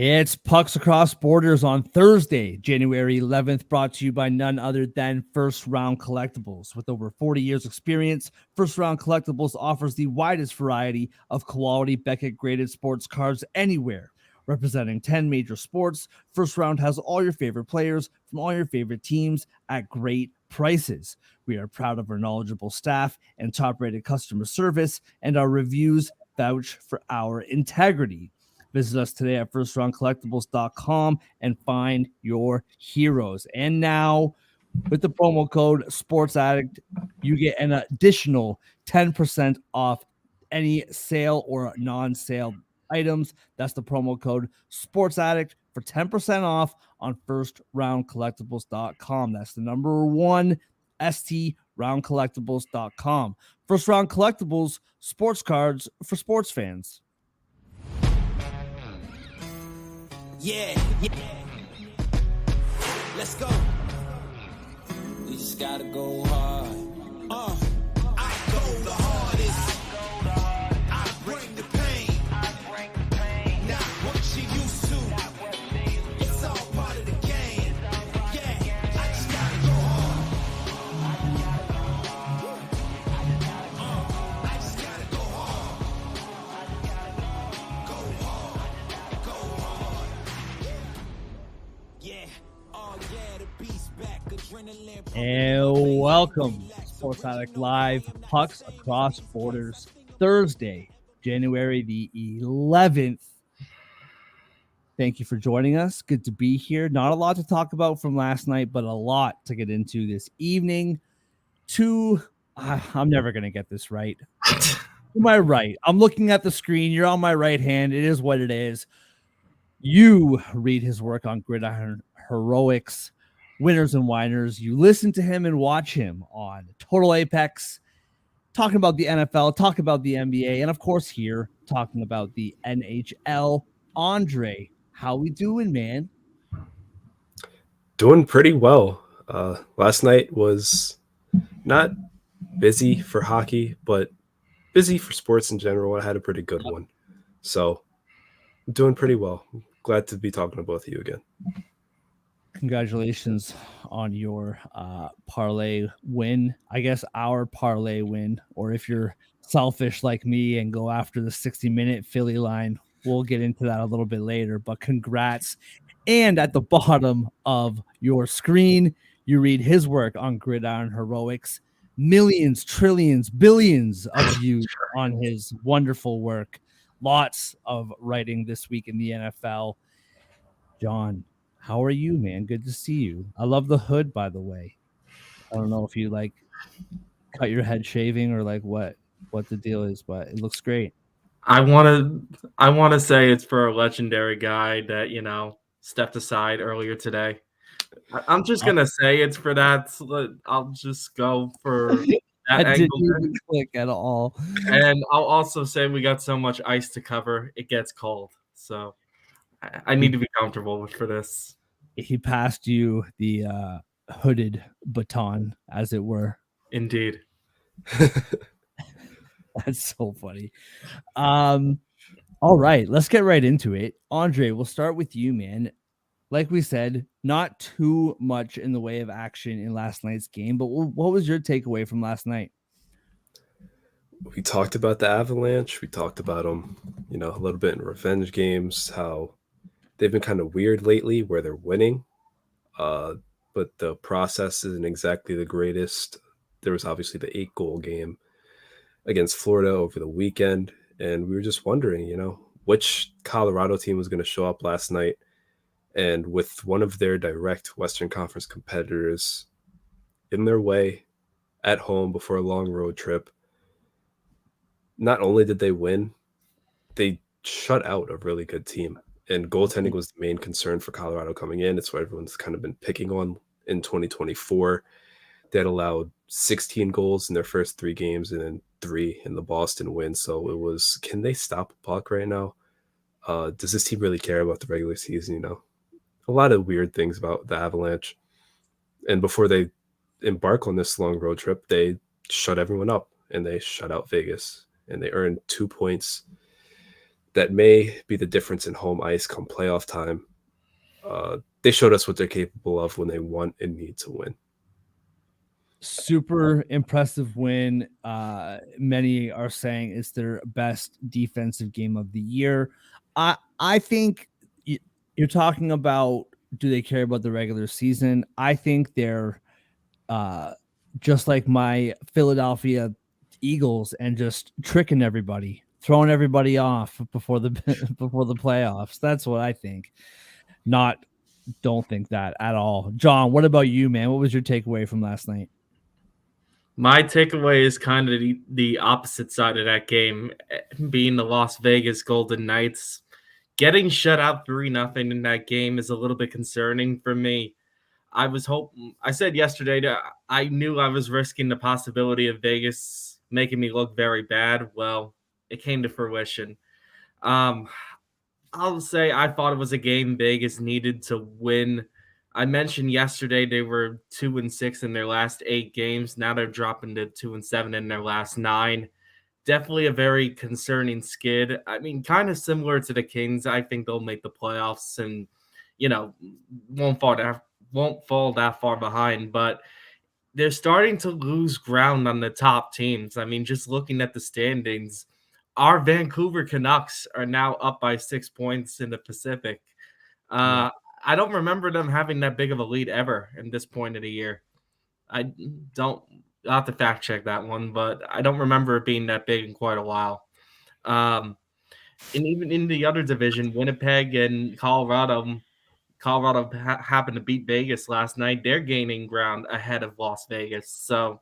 It's Pucks Across Borders on Thursday, January 11th, brought to you by none other than First Round Collectibles. With over 40 years experience, First Round Collectibles offers the widest variety of quality Beckett-graded sports cards anywhere. Representing 10 major sports, First Round has all your favorite players from all your favorite teams at great prices. We are proud of our knowledgeable staff and top-rated customer service, and our reviews vouch for our integrity. Visit us today at firstroundcollectibles.com and find your heroes. And now, with the promo code SportsAddict, you get an additional 10% off any sale or non-sale items. That's the promo code SportsAddict for 10% off on firstroundcollectibles.com. That's the number one, STRoundcollectibles.com. First Round Collectibles, sports cards for sports fans. Yeah. Let's go. We just gotta go hard. I go the hardest. I bring the pain. Not what you used to. It's all part of the game. Yeah, I just gotta go hard. I just gotta go hard. Go hard. Go hard. Yeah. Oh yeah, the beast back. Adrenaline. And welcome to Sports Addict Live, Pucks Across Borders, Thursday, January the 11th. Thank you for joining us. Good to be here. Not a lot to talk about from last night, but a lot to get into this evening. I'm never going to get this right. To my right, I'm looking at the screen. You're on my right hand. It is what it is. You read his work on Gridiron Heroics, Winners and Whiners. You listen to him and watch him on Total Apex, talking about the NFL, talking about the NBA, and of course here, talking about the NHL. Andre, how we doing, man? Doing pretty well. Last night was not busy for hockey, but busy for sports in general. I had a pretty good one. So doing pretty well. Glad to be talking to both of you again. Congratulations on your parlay win. I guess our parlay win, or if you're selfish like me and go after the 60-minute Philly line, we'll get into that a little bit later, but congrats. And at the bottom of your screen, you read his work on Gridiron Heroics. Millions, trillions, billions of views on his wonderful work. Lots of writing this week in the NFL. John, how are you, man? Good to see you. I love the hood, by the way. I don't know if you like cut your head shaving or like what the deal is, but it looks great. I want to say it's for a legendary guy that, stepped aside earlier today. I'm just going to say it's for that. So I'll just go for that I angle. didn't even click at all. And I'll also say we got so much ice to cover, it gets cold. So I need to be comfortable for this. He passed you the hooded baton, as it were. Indeed. That's so funny. All right, let's get right into it. Andre, we'll start with you, man. Like we said, not too much in the way of action in last night's game, but what was your takeaway from last night? We talked about the Avalanche. We talked about them, a little bit in revenge games, how they've been kind of weird lately where they're winning, but the process isn't exactly the greatest. There was obviously the 8-goal game against Florida over the weekend, and we were just wondering, which Colorado team was going to show up last night. And with one of their direct Western Conference competitors in their way at home before a long road trip, not only did they win, they shut out a really good team. And goaltending was the main concern for Colorado coming in. It's what everyone's kind of been picking on in 2024. They had allowed 16 goals in their first 3 games and then 3 in the Boston win. So it was, can they stop a puck right now? Does this team really care about the regular season? A lot of weird things about the Avalanche. And before they embark on this long road trip, they shut everyone up and they shut out Vegas and they earned 2 points that may be the difference in home ice come playoff time. They showed us what they're capable of when they want and need to win. Super impressive win. Many are saying it's their best defensive game of the year. I think you're talking about, do they care about the regular season? I think they're just like my Philadelphia Eagles and just tricking everybody, throwing everybody off before the before the playoffs. That's what I think. Don't think that at all. John, what about you, man? What was your takeaway from last night? My takeaway is kind of the opposite side of that game, being the Las Vegas Golden Knights. Getting shut out 3-0 in that game is a little bit concerning for me. I said yesterday that I knew I was risking the possibility of Vegas making me look very bad. Well, it came to fruition. Um, I'll say I thought it was a game Vegas needed to win. I mentioned yesterday they were 2-6 in their last 8 games. Now they're dropping to 2-7 in their last 9. Definitely a very concerning skid. I mean, kind of similar to the Kings. I think they'll make the playoffs and, you know, won't fall that far behind. But they're starting to lose ground on the top teams. I mean, just looking at the standings, our Vancouver Canucks are now up by 6 points in the Pacific. I don't remember them having that big of a lead ever in this point of the year. I don't. I'll have to fact check that one, but I don't remember it being that big in quite a while. And even in the other division, Winnipeg and Colorado happened to beat Vegas last night. They're gaining ground ahead of Las Vegas. So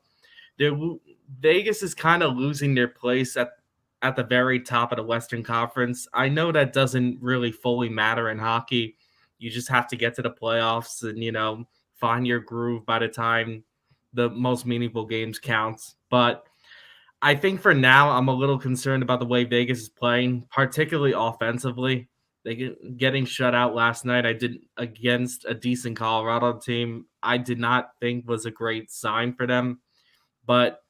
Vegas is kind of losing their place at the very top of the Western Conference. I know that doesn't really fully matter in hockey. You just have to get to the playoffs and, find your groove by the time the most meaningful games counts. But I think for now, I'm a little concerned about the way Vegas is playing, particularly offensively. They getting shut out last night. I did against a decent Colorado team. I did not think was a great sign for them, but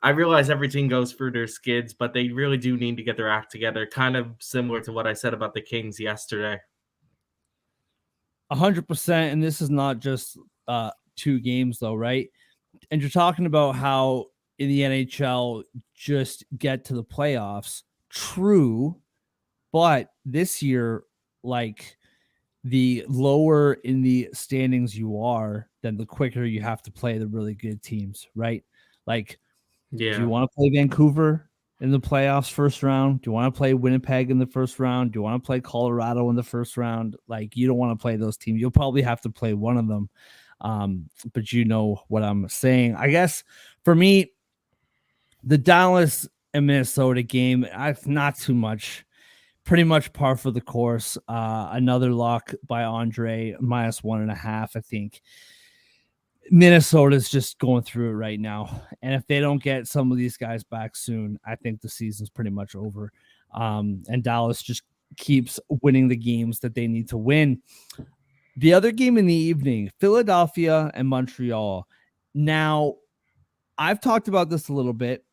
I realize every team goes through their skids, but they really do need to get their act together. Kind of similar to what I said about the Kings yesterday. 100%. And this is not just 2 games though, right? And you're talking about how in the NHL just get to the playoffs. True, but this year, like, the lower in the standings you are, then the quicker you have to play the really good teams, right? Like, do you want to play Vancouver in the playoffs first round? Do you want to play Winnipeg in the first round? Do you want to play Colorado in the first round? Like, you don't want to play those teams. You'll probably have to play one of them. But you know what I'm saying. I guess for me, the Dallas and Minnesota game, not too much. Pretty much par for the course. Another lock by Andre, -1.5, I think. Minnesota's just going through it right now. And if they don't get some of these guys back soon, I think the season's pretty much over. And Dallas just keeps winning the games that they need to win. The other game in the evening, Philadelphia and Montreal. Now, I've talked about this a little bit.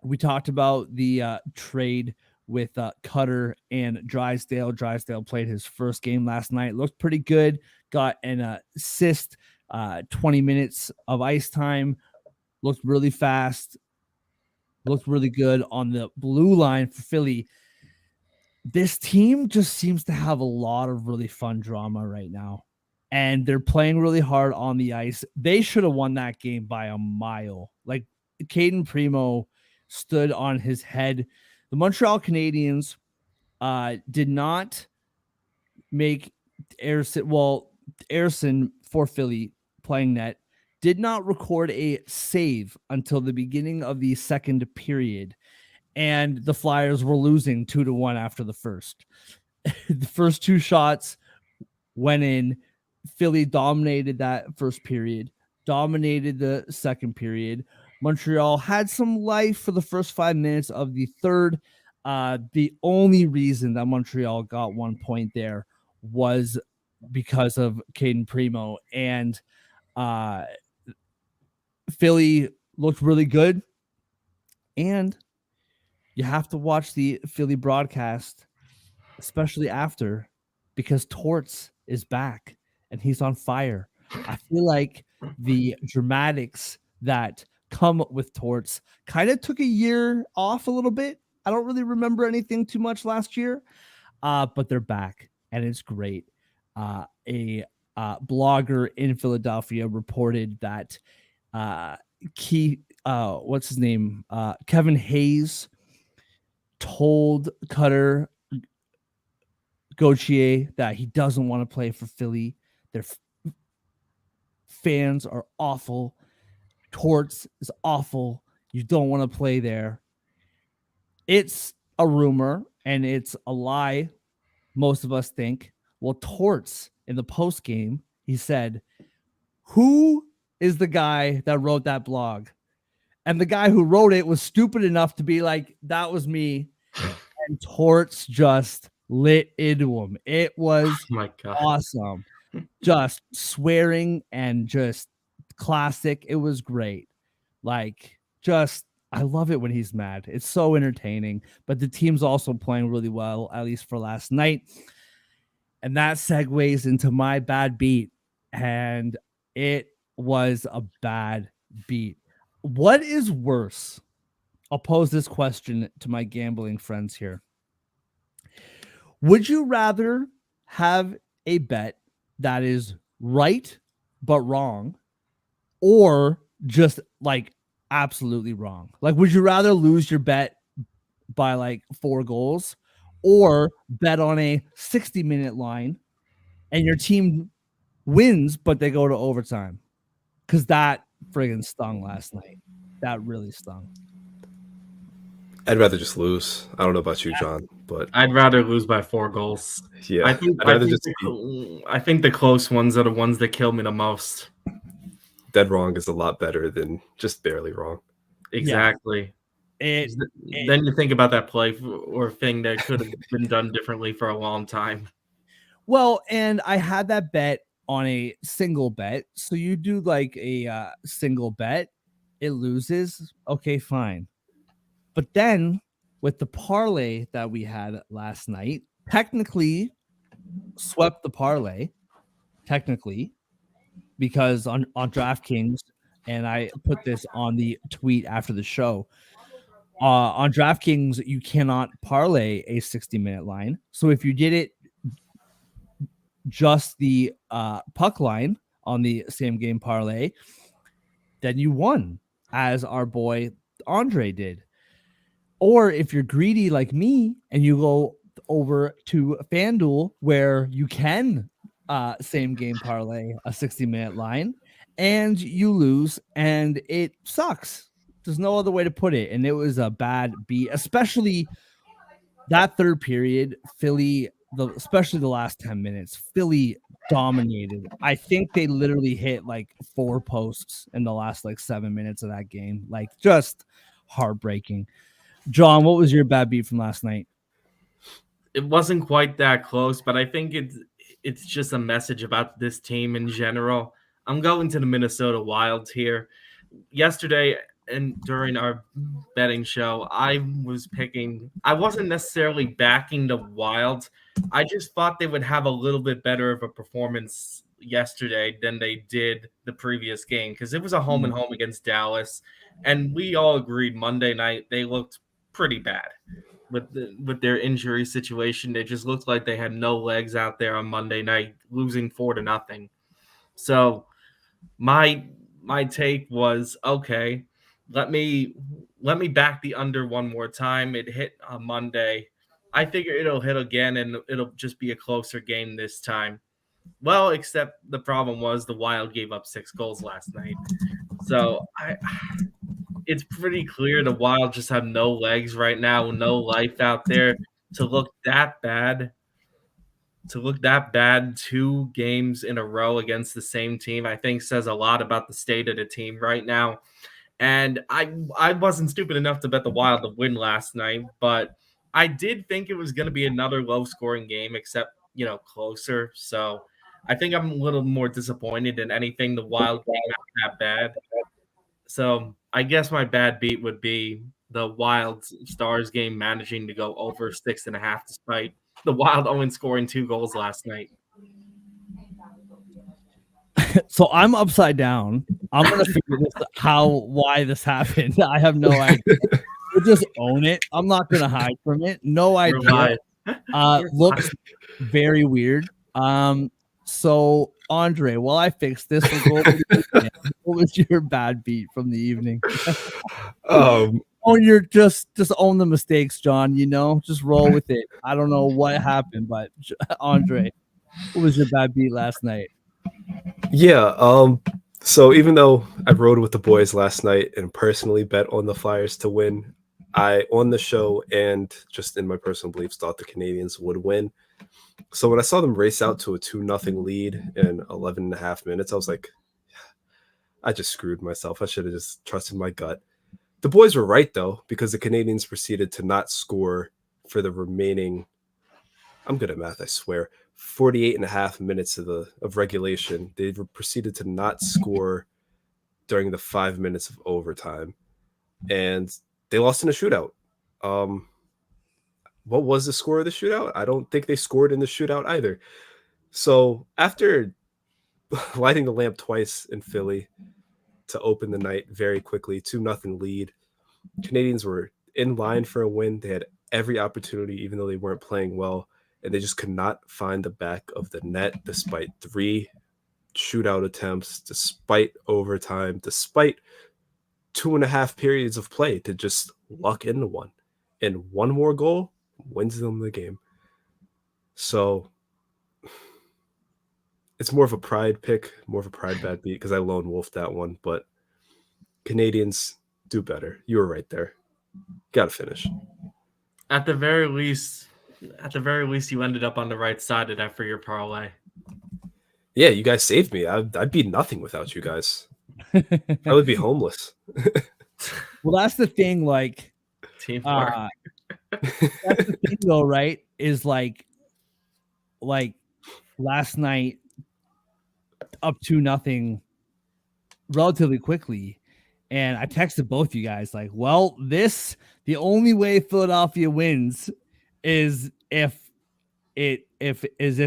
We talked about the trade with Cutter and Drysdale. Drysdale played his first game last night. Looked pretty good. Got an assist, 20 minutes of ice time. Looked really fast. Looked really good on the blue line for Philly. This team just seems to have a lot of really fun drama right now. And they're playing really hard on the ice. They should have won that game by a mile. Like, Caden Primo stood on his head. The Montreal Canadiens did not make Ersson for Philly playing net did not record a save until the beginning of the second period. And the Flyers were losing 2-1 after the first. The first 2 shots went in. Philly dominated that first period, dominated the second period. Montreal had some life for the first 5 minutes of the third. The only reason that Montreal got 1 point there was because of Caden Primo. And Philly looked really good. And you have to watch the Philly broadcast, especially after, because Torts is back and he's on fire. I feel like the dramatics that come with Torts kind of took a year off a little bit. I don't really remember anything too much last year, but they're back and it's great. A blogger in Philadelphia reported that uh, what's his name? Kevin Hayes told Cutter Gauthier that he doesn't want to play for Philly. Their fans are awful. Torts is awful. You don't want to play there. It's a rumor and it's a lie. Most of us think. Well, Torts in the post game, he said, "Who is the guy that wrote that blog?" And the guy who wrote it was stupid enough to be like, "That was me." And Torts just lit into him. It was My God. awesome. Just swearing and just classic. It was great. Like, just I love it when he's mad. It's so entertaining. But the team's also playing really well, at least for last night. And that segues into my bad beat. And it was a bad beat. What is worse? I'll pose this question to my gambling friends here. Would you rather have a bet that is right but wrong, or just like absolutely wrong? Like, would you rather lose your bet by like 4 goals, or bet on a 60-minute line and your team wins but they go to overtime? Because that friggin' stung last night. That really stung. I'd rather just lose. I don't know about you, John, but I'd rather lose by 4 goals. yeah, I think I'd rather just I think the close ones are the ones that kill me the most. dead wrong is a lot better than just barely wrong. Exactly. It Then you think about that play or thing that could have been done differently for a long time. Well, and I had that bet on a single bet. So you do like a single bet, it loses. Okay, fine. But then with the parlay that we had last night, technically swept the parlay, technically, because on DraftKings, and I put this on the tweet after the show. On DraftKings, you cannot parlay a 60-minute line. So if you did it just the puck line on the same game parlay, then you won, as our boy Andre did. Or if you're greedy like me and you go over to FanDuel where you can same game parlay a 60-minute line and you lose and it sucks. There's no other way to put it. And it was a bad beat, especially that third period. Philly, especially the last 10 minutes, Philly dominated. I think they literally hit like 4 posts in the last like 7 minutes of that game. Like, just heartbreaking. John, what was your bad beat from last night? It wasn't quite that close, but I think it's just a message about this team in general. I'm going to the Minnesota Wild here. Yesterday and during our betting show, I wasn't necessarily backing the Wild. I just thought they would have a little bit better of a performance yesterday than they did the previous game, because it was a home and home against Dallas, and we all agreed Monday night they looked pretty bad with their injury situation. They just looked like they had no legs out there on Monday night, losing 4-0. So my take was, okay, let me back the under one more time. It hit on Monday. I figure it'll hit again and it'll just be a closer game this time. Well, except the problem was the Wild gave up 6 goals last night. So it's pretty clear the Wild just have no legs right now, no life out there to look that bad. To look that bad 2 games in a row against the same team, I think says a lot about the state of the team right now. And I wasn't stupid enough to bet the Wild to win last night, but I did think it was going to be another low-scoring game, except, closer. So I think I'm a little more disappointed than anything the Wild came out that bad. So I guess my bad beat would be the Wild Stars game managing to go over 6.5, despite the Wild only scoring 2 goals last night. So I'm upside down. I'm gonna figure this why this happened. I have no idea. We'll just own it. I'm not gonna hide from it. No idea. Looks very weird. So Andre, while I fix this, we'll go over what was your bad beat from the evening? You're just own the mistakes, John. Just roll with it. I don't know what happened, but Andre, what was your bad beat last night? Yeah. So even though I rode with the boys last night and personally bet on the Flyers to win, I on the show and just in my personal beliefs thought the Canadians would win. So when I saw them race out to a 2-0 lead in 11 and a half minutes, I was like, I just screwed myself. I should have just trusted my gut. The boys were right, though, because the Canadians proceeded to not score for the remaining, I'm good at math, I swear, 48 and a half minutes of regulation. They proceeded to not score during the 5 minutes of overtime. And they lost in a shootout. What was the score of the shootout? I don't think they scored in the shootout either. So after lighting the lamp twice in Philly to open the night very quickly, 2-0 lead, Canadians were in line for a win. They had every opportunity, even though they weren't playing well, and they just could not find the back of the net despite 3 shootout attempts, despite overtime, despite 2.5 periods of play to just luck into one. And one more goal wins them the game. So it's more of a pride pick, more of a pride bad beat because I lone wolfed that one. But Canadians do better. You were right there. Got to finish. At the very least, you ended up on the right side of that for your parlay. Yeah, you guys saved me. I'd be nothing without you guys. I would be homeless. Well, that's the thing. Like, teamwork. That's the thing, though, right? Is like last night, up 2-0, relatively quickly, and I texted both you guys like, "Well, the only way Philadelphia wins is if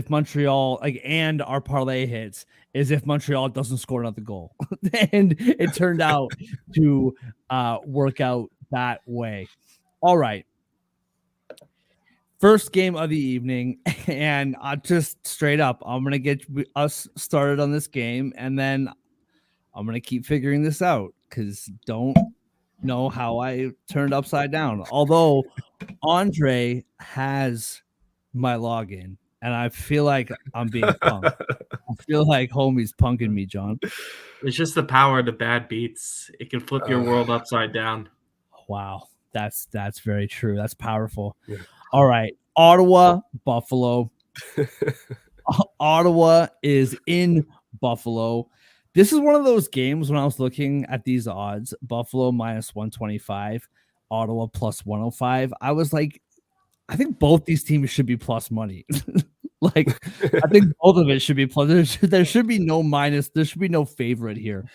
Montreal and our parlay hits is if Montreal doesn't score another goal," and it turned out to work out that way. All right. First game of the evening, and just straight up, I'm going to get us started on this game, and then I'm going to keep figuring this out because don't know how I turned upside down. Although Andre has my login, and I feel like I'm being punked. I feel like homie's punking me, John. It's just the power of the bad beats. It can flip your world upside down. Wow. That's very true. That's powerful. Yeah. All right. Ottawa, Buffalo. Ottawa is in Buffalo. This is one of those games when I was looking at these odds, Buffalo minus 125, Ottawa plus 105. I was like, I think both these teams should be plus money. Like, I think both of it should be plus. There should be no minus. There should be no favorite here.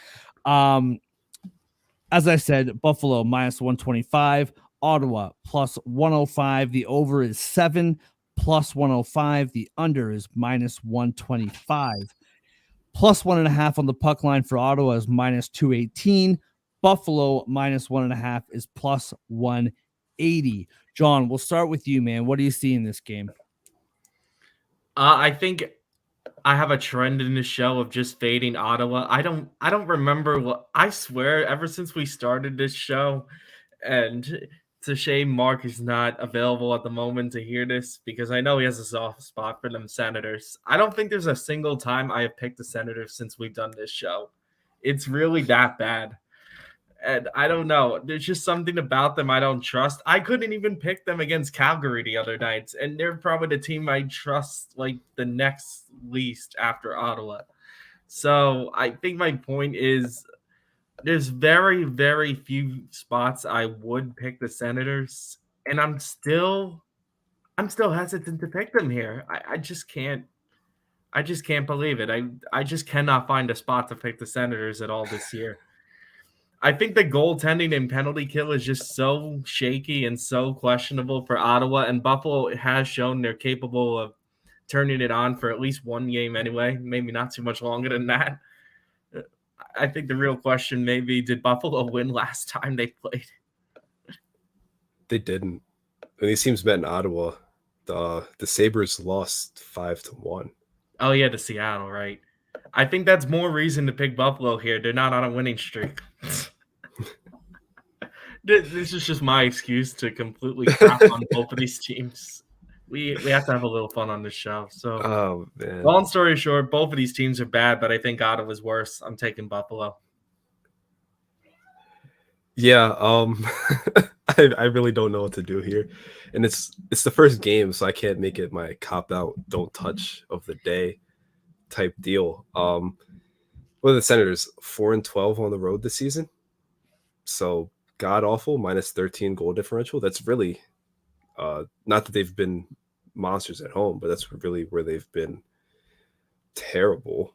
As I said, Buffalo minus 125, Ottawa plus 105. The over is 7 plus 105. The under is minus 125. Plus 1.5 on the puck line for Ottawa is minus 218. Buffalo minus 1.5 is plus 180. John, we'll start with you, man. What do you see in this game? I think I have a trend in the show of just fading Ottawa. I don't remember what I swear ever since we started this show, and it's a shame Mark is not available at the moment to hear this because I know he has a soft spot for them Senators. I don't think there's a single time I have picked the Senators since we've done this show. It's really that bad. And I don't know. There's just something about them I don't trust. I couldn't even pick them against Calgary the other night, and they're probably the team I trust like the next least after Ottawa. So I think my point is there's very, very few spots I would pick the Senators, and I'm still hesitant to pick them here. I just can't believe it. I just cannot find a spot to pick the Senators at all this year. I think the goaltending and penalty kill is just so shaky and so questionable for Ottawa, and Buffalo has shown they're capable of turning it on for at least one game anyway, maybe not too much longer than that. I think the real question may be, did Buffalo win last time they played? They didn't. When these teams met in Ottawa, the Sabres lost 5-1. Oh, yeah, to Seattle, right? I think that's more reason to pick Buffalo here. They're not on a winning streak. This is just my excuse to completely crap on both of these teams. We have to have a little fun on this show. So, Oh man. long story short, both of these teams are bad, but I think Ottawa's worse. I'm taking Buffalo. Yeah, I really don't know what to do here. And it's the first game, so I can't make it my cop out, don't touch of the day type deal. What are the Senators? 4-12 on the road this season. So god awful, minus 13 goal differential. That's really not that they've been monsters at home, but that's really where they've been terrible.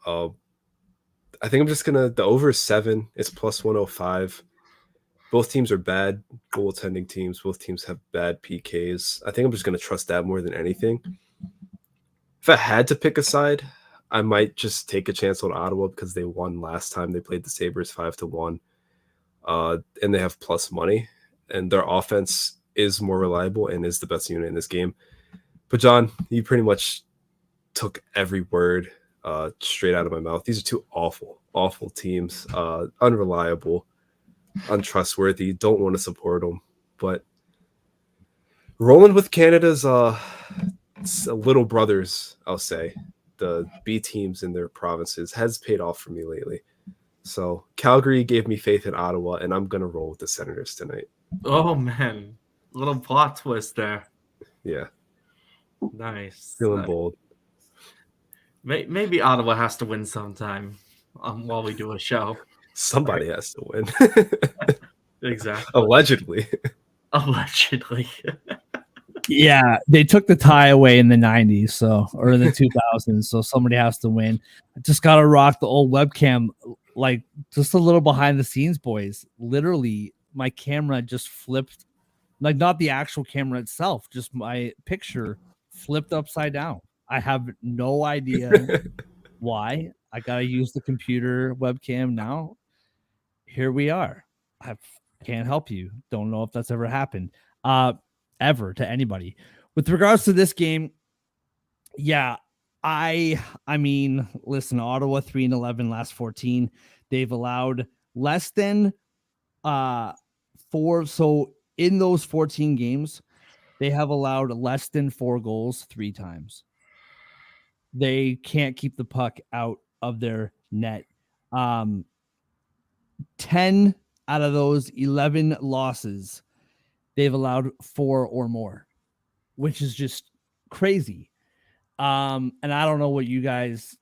I think I'm just gonna the over is 7. It's plus 105. Both teams are bad goaltending teams. Both teams have bad PKs. I think I'm just gonna trust that more than anything. If I had to pick a side, I might just take a chance on Ottawa because they won last time they played the Sabres 5-1. And they have plus money, and their offense is more reliable and is the best unit in this game. But John, you pretty much took every word straight out of my mouth. These are two awful teams, unreliable, untrustworthy. Don't want to support them. But rolling with Canada's little brothers, I'll say, the B teams in their provinces, has paid off for me lately. So Calgary gave me faith in Ottawa, and I'm gonna roll with the Senators tonight. Oh man, little plot twist there. Yeah, Nice. feeling bold. Maybe Ottawa has to win sometime while we do a show. Somebody has to win. Exactly. Allegedly. Allegedly. Yeah, they took the tie away in the 90s, or in the 2000s, so somebody has to win. I just gotta rock the old webcam, like just a little behind the scenes, boys. Literally, my camera just flipped, like not the actual camera itself, just my picture flipped upside down. I have no idea why. I gotta use the computer webcam now. Here we are. I can't help you. Don't know if that's ever happened. Ever to anybody. With regards to this game, yeah, I mean, listen, Ottawa 3-11 last 14. They've allowed less than 4. So in those 14 games, they have allowed less than 4 goals 3 times. They can't keep the puck out of their net. 10 out of those 11 losses, they've allowed 4 or more, which is just crazy. And I don't know what you guys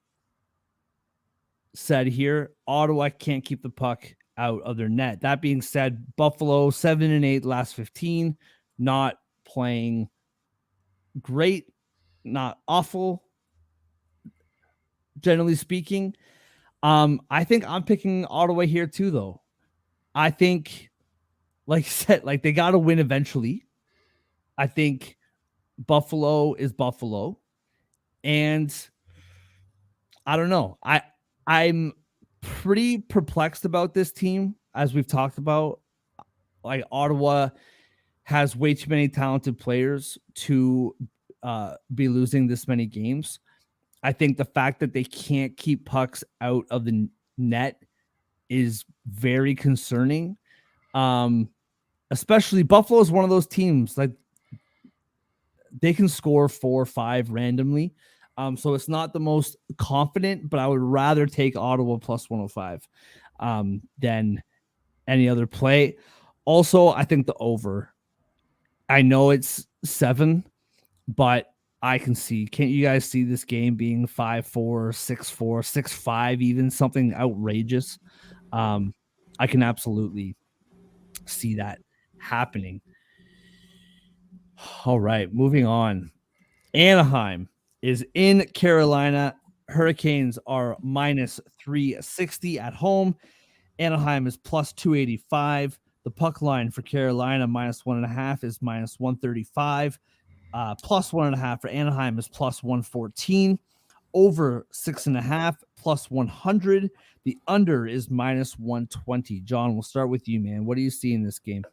said here. Ottawa can't keep the puck out of their net. That being said, Buffalo 7-8 last 15, not playing great, not awful, generally speaking. I think I'm picking Ottawa here too, though. I think, like I said, like they got to win eventually. I think Buffalo is Buffalo, and I don't know. I'm pretty perplexed about this team, as we've talked about. Like Ottawa has way too many talented players to be losing this many games. I think the fact that they can't keep pucks out of the net is very concerning. Especially Buffalo is one of those teams, like they can score 4 or 5 randomly. So it's not the most confident, but I would rather take Ottawa plus 105 than any other play. Also, I think the over. I know it's 7, but I can see. Can't you guys see this game being 5-4, 6-4, 6-5, even something outrageous? I can absolutely see that happening. All right, moving on. Anaheim is in Carolina. Hurricanes are minus 360 at home. Anaheim is plus 285. The puck line for Carolina minus 1.5 is minus 135. Plus 1.5 for Anaheim is plus 114. Over 6.5 plus 100. The under is minus 120. John, we'll start with you, man. What do you see in this game?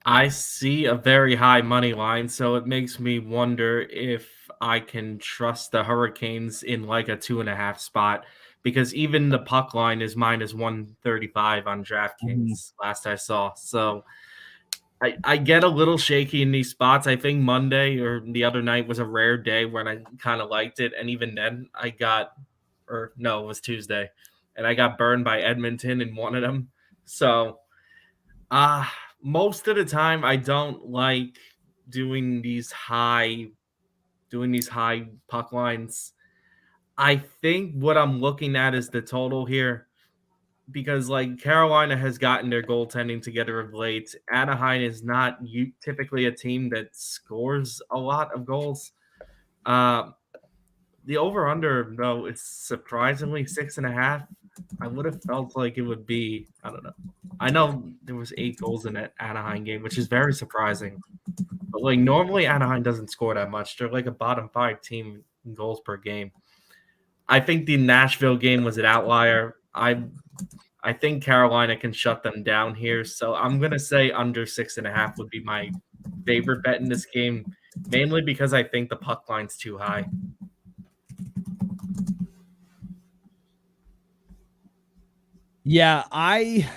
I see a very high money line, so it makes me wonder if I can trust the Hurricanes in like a 2.5 spot, because even the puck line is minus 135 on DraftKings last I saw. So I get a little shaky in these spots. I think Monday or the other night was a rare day when I kind of liked it. And even then it was Tuesday, and I got burned by Edmonton in one of them. So most of the time I don't like doing these high puck lines. I think what I'm looking at is the total here, because like Carolina has gotten their goaltending together of late. Anaheim is not typically a team that scores a lot of goals. The over under though, it's surprisingly 6.5. I would have felt like it would be, I don't know. I know there was 8 goals in that Anaheim game, which is very surprising. But like normally Anaheim doesn't score that much. They're like a bottom 5 team in goals per game. I think the Nashville game was an outlier. I think Carolina can shut them down here. So I'm going to say under 6.5 would be my favorite bet in this game, mainly because I think the puck line's too high. Yeah, I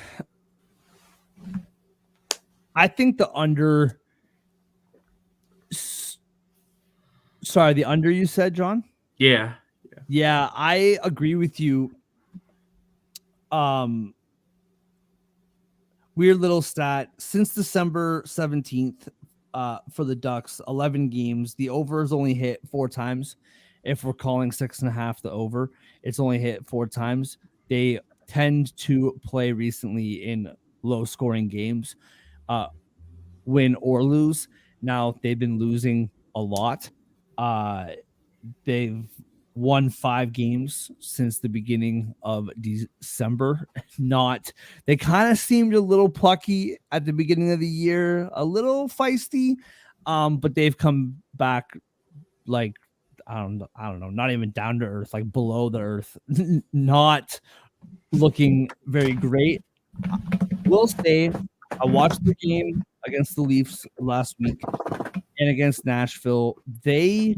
think the under. Sorry, the under you said, John? Yeah. Yeah, I agree with you. Weird little stat. Since December 17th, for the Ducks, 11 games. The over is only hit 4 times. If we're calling 6.5 the over, it's only hit 4 times. They tend to play recently in low scoring games, win or lose. Now they've been losing a lot. They've won 5 games since the beginning of December. They kind of seemed a little plucky at the beginning of the year, a little feisty, but they've come back like I don't know, not even down to earth, like below the earth, not looking very great. Will say I watched the game against the Leafs last week and against Nashville. They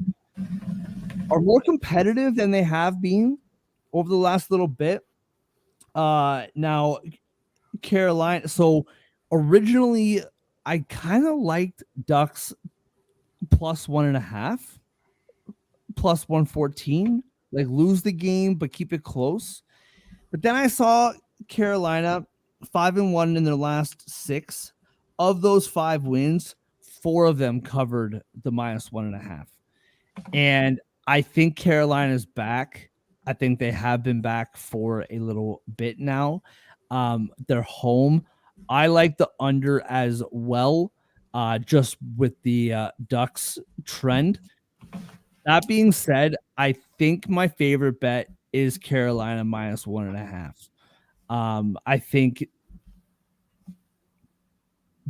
are more competitive than they have been over the last little bit. Now Carolina. So originally, I kind of liked Ducks plus 1.5, plus 114. Like lose the game but keep it close. But then I saw Carolina 5-1 in their last 6. Of those 5 wins, 4 of them covered the minus 1.5. And I think Carolina's back. I think they have been back for a little bit now. They're home. I like the under as well, just with the Ducks trend. That being said, I think my favorite bet is Carolina minus 1.5. I think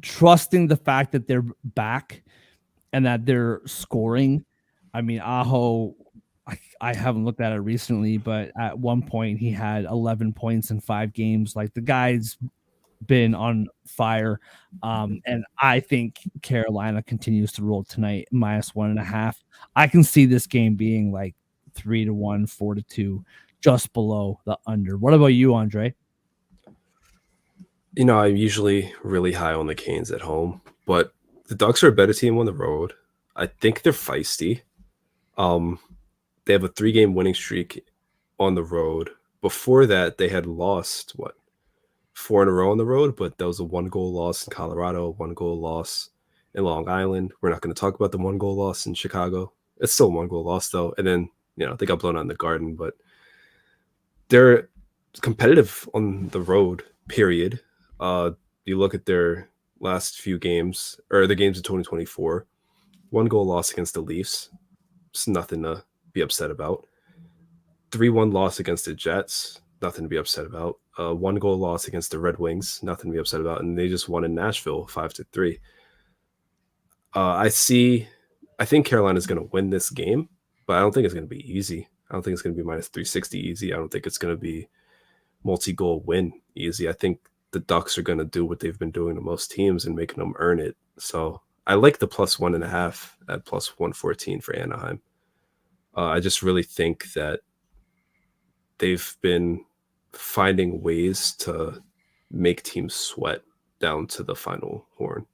trusting the fact that they're back and that they're scoring. I mean, Aho, I haven't looked at it recently, but at one point he had 11 points in 5 games. Like the guy's been on fire. And I think Carolina continues to roll tonight, minus 1.5. I can see this game being like 3-1, 4-2, just below the under. What about you, Andre? You know, I'm usually really high on the Canes at home, but the Ducks are a better team on the road. I think they're feisty. They have a 3-game winning streak on the road. Before that, they had lost 4 in a row on the road, but that was a 1-goal loss in Colorado, 1-goal loss in Long Island. We're not going to talk about the 1-goal loss in Chicago. It's still a 1-goal loss though. And then, they got blown out in the Garden, but they're competitive on the road, period. You look at their last few games, or the games of 2024, 1-goal loss against the Leafs. It's nothing to be upset about. 3-1 loss against the Jets. nothing to be upset about. 1-goal loss against the Red Wings, nothing to be upset about, and they just won in Nashville 5-3. I think Carolina's going to win this game, but I don't think it's going to be easy. I don't think it's going to be minus 360 easy. I don't think it's going to be multi-goal win easy. I think the Ducks are going to do what they've been doing to most teams and making them earn it. So I like the +1.5 at +114 for Anaheim. I just really think that they've been finding ways to make teams sweat down to the final horn.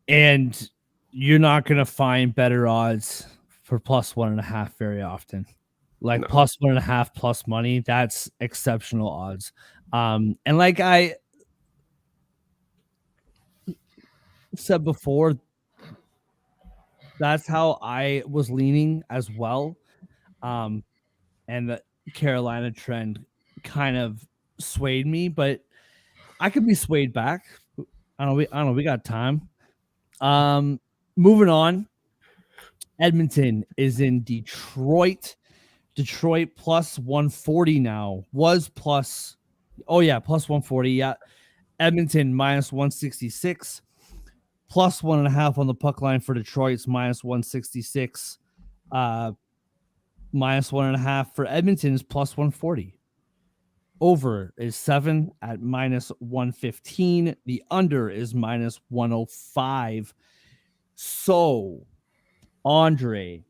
And you're not going to find better odds for +1.5 very often. Like No. +1.5 plus money, that's exceptional odds. And like I said before, that's how I was leaning as well. And the Carolina trend kind of swayed me, but I could be swayed back. I don't know. We got time. Moving on. Edmonton is in Detroit. Detroit +140 now. Was plus, oh yeah, +140. Yeah. Edmonton -166. +1.5 on the puck line for Detroit's -166. -1.5 for Edmonton is +140. Over is 7 at -115. The under is -105. So, Andre,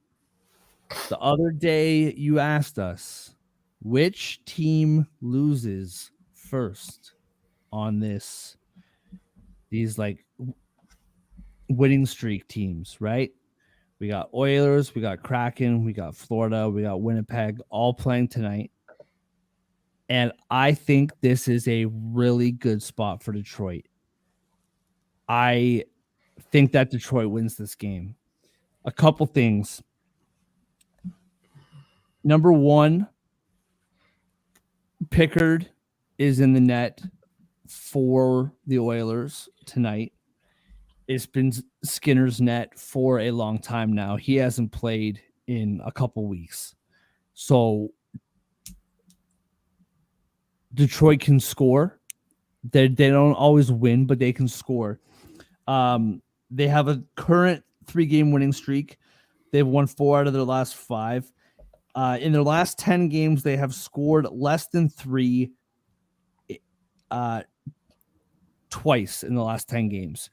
the other day you asked us which team loses first on these like winning streak teams, right? We got Oilers, we got Kraken, we got Florida, we got Winnipeg all playing tonight. And I think this is a really good spot for Detroit. I think that Detroit wins this game. A couple things. Number one, Pickard is in the net for the Oilers tonight. It's been Skinner's net for a long time now. He hasn't played in a couple weeks. So Detroit can score. They don't always win, but they can score. They have a current 3-game winning streak. They've won 4 out of their last 5. In their last 10 games, they have scored less than 3 twice in the last 10 games.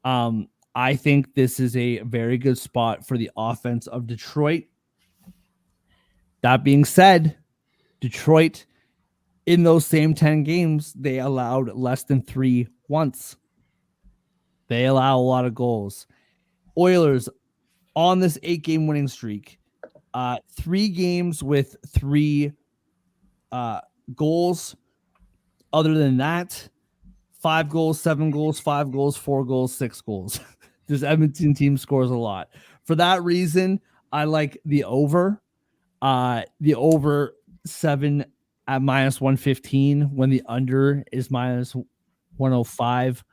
I think this is a very good spot for the offense of Detroit. That being said, Detroit, in those same 10 games, they allowed less than 3 once. They allow a lot of goals. Oilers on this 8-game winning streak, 3 games with 3 goals. Other than that, 5 goals, 7 goals, 5 goals, 4 goals, 6 goals. This Edmonton team scores a lot. For that reason, I like the over. The over 7 at -115 when the under is -105.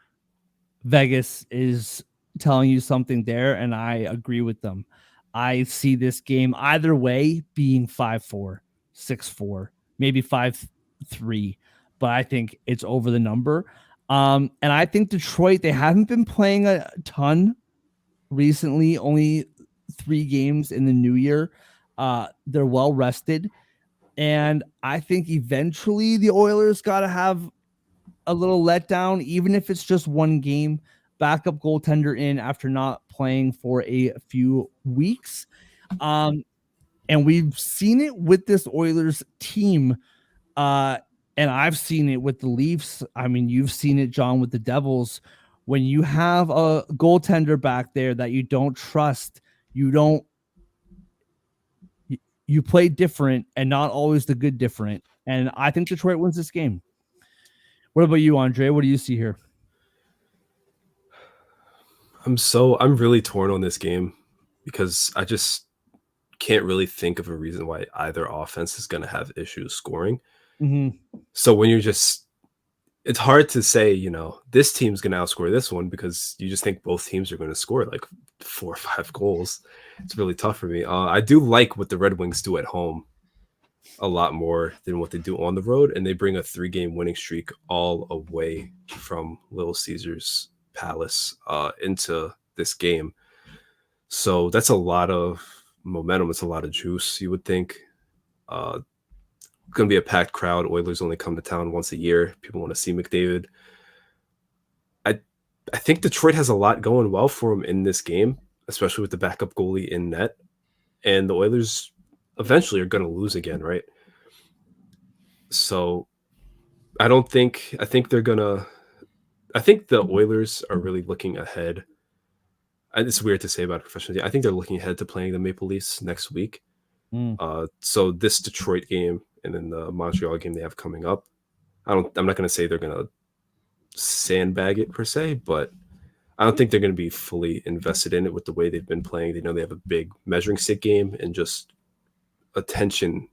Vegas is telling you something there, and I agree with them. I see this game either way being 5-4, 6-4, maybe 5-3, but I think it's over the number. And I think Detroit, they haven't been playing a ton recently, only 3 games in the new year. They're well rested. And I think eventually the Oilers got to have a little letdown, even if it's just 1 game. Backup goaltender in after not playing for a few weeks. And we've seen it with this Oilers team. And I've seen it with the Leafs. I mean, you've seen it, John, with the Devils. When you have a goaltender back there that you don't trust, you play different, and not always the good different. And I think Detroit wins this game. What about you, Andre? What do you see here? I'm really torn on this game because I just can't really think of a reason why either offense is going to have issues scoring. Mm-hmm. So when you're just, it's hard to say, this team's going to outscore this one because you just think both teams are going to score like 4 or 5 goals. It's really tough for me. I do like what the Red Wings do at home. a lot more than what they do on the road, and they bring a 3-game winning streak all away from Little Caesars Palace into this game. So that's a lot of momentum. It's a lot of juice, you would think. Going to be a packed crowd. Oilers only come to town once a year. People want to see McDavid. I think Detroit has a lot going well for them in this game, especially with the backup goalie in net. And the Oilers eventually are going to lose again, right? So I think the Oilers are really looking ahead. And it's weird to say about a professional team. I think they're looking ahead to playing the Maple Leafs next week. So this Detroit game and then the Montreal game they have coming up, I'm not going to say they're going to sandbag it per se, but I don't think they're going to be fully invested in it with the way they've been playing. They know they have a big measuring stick game and just a game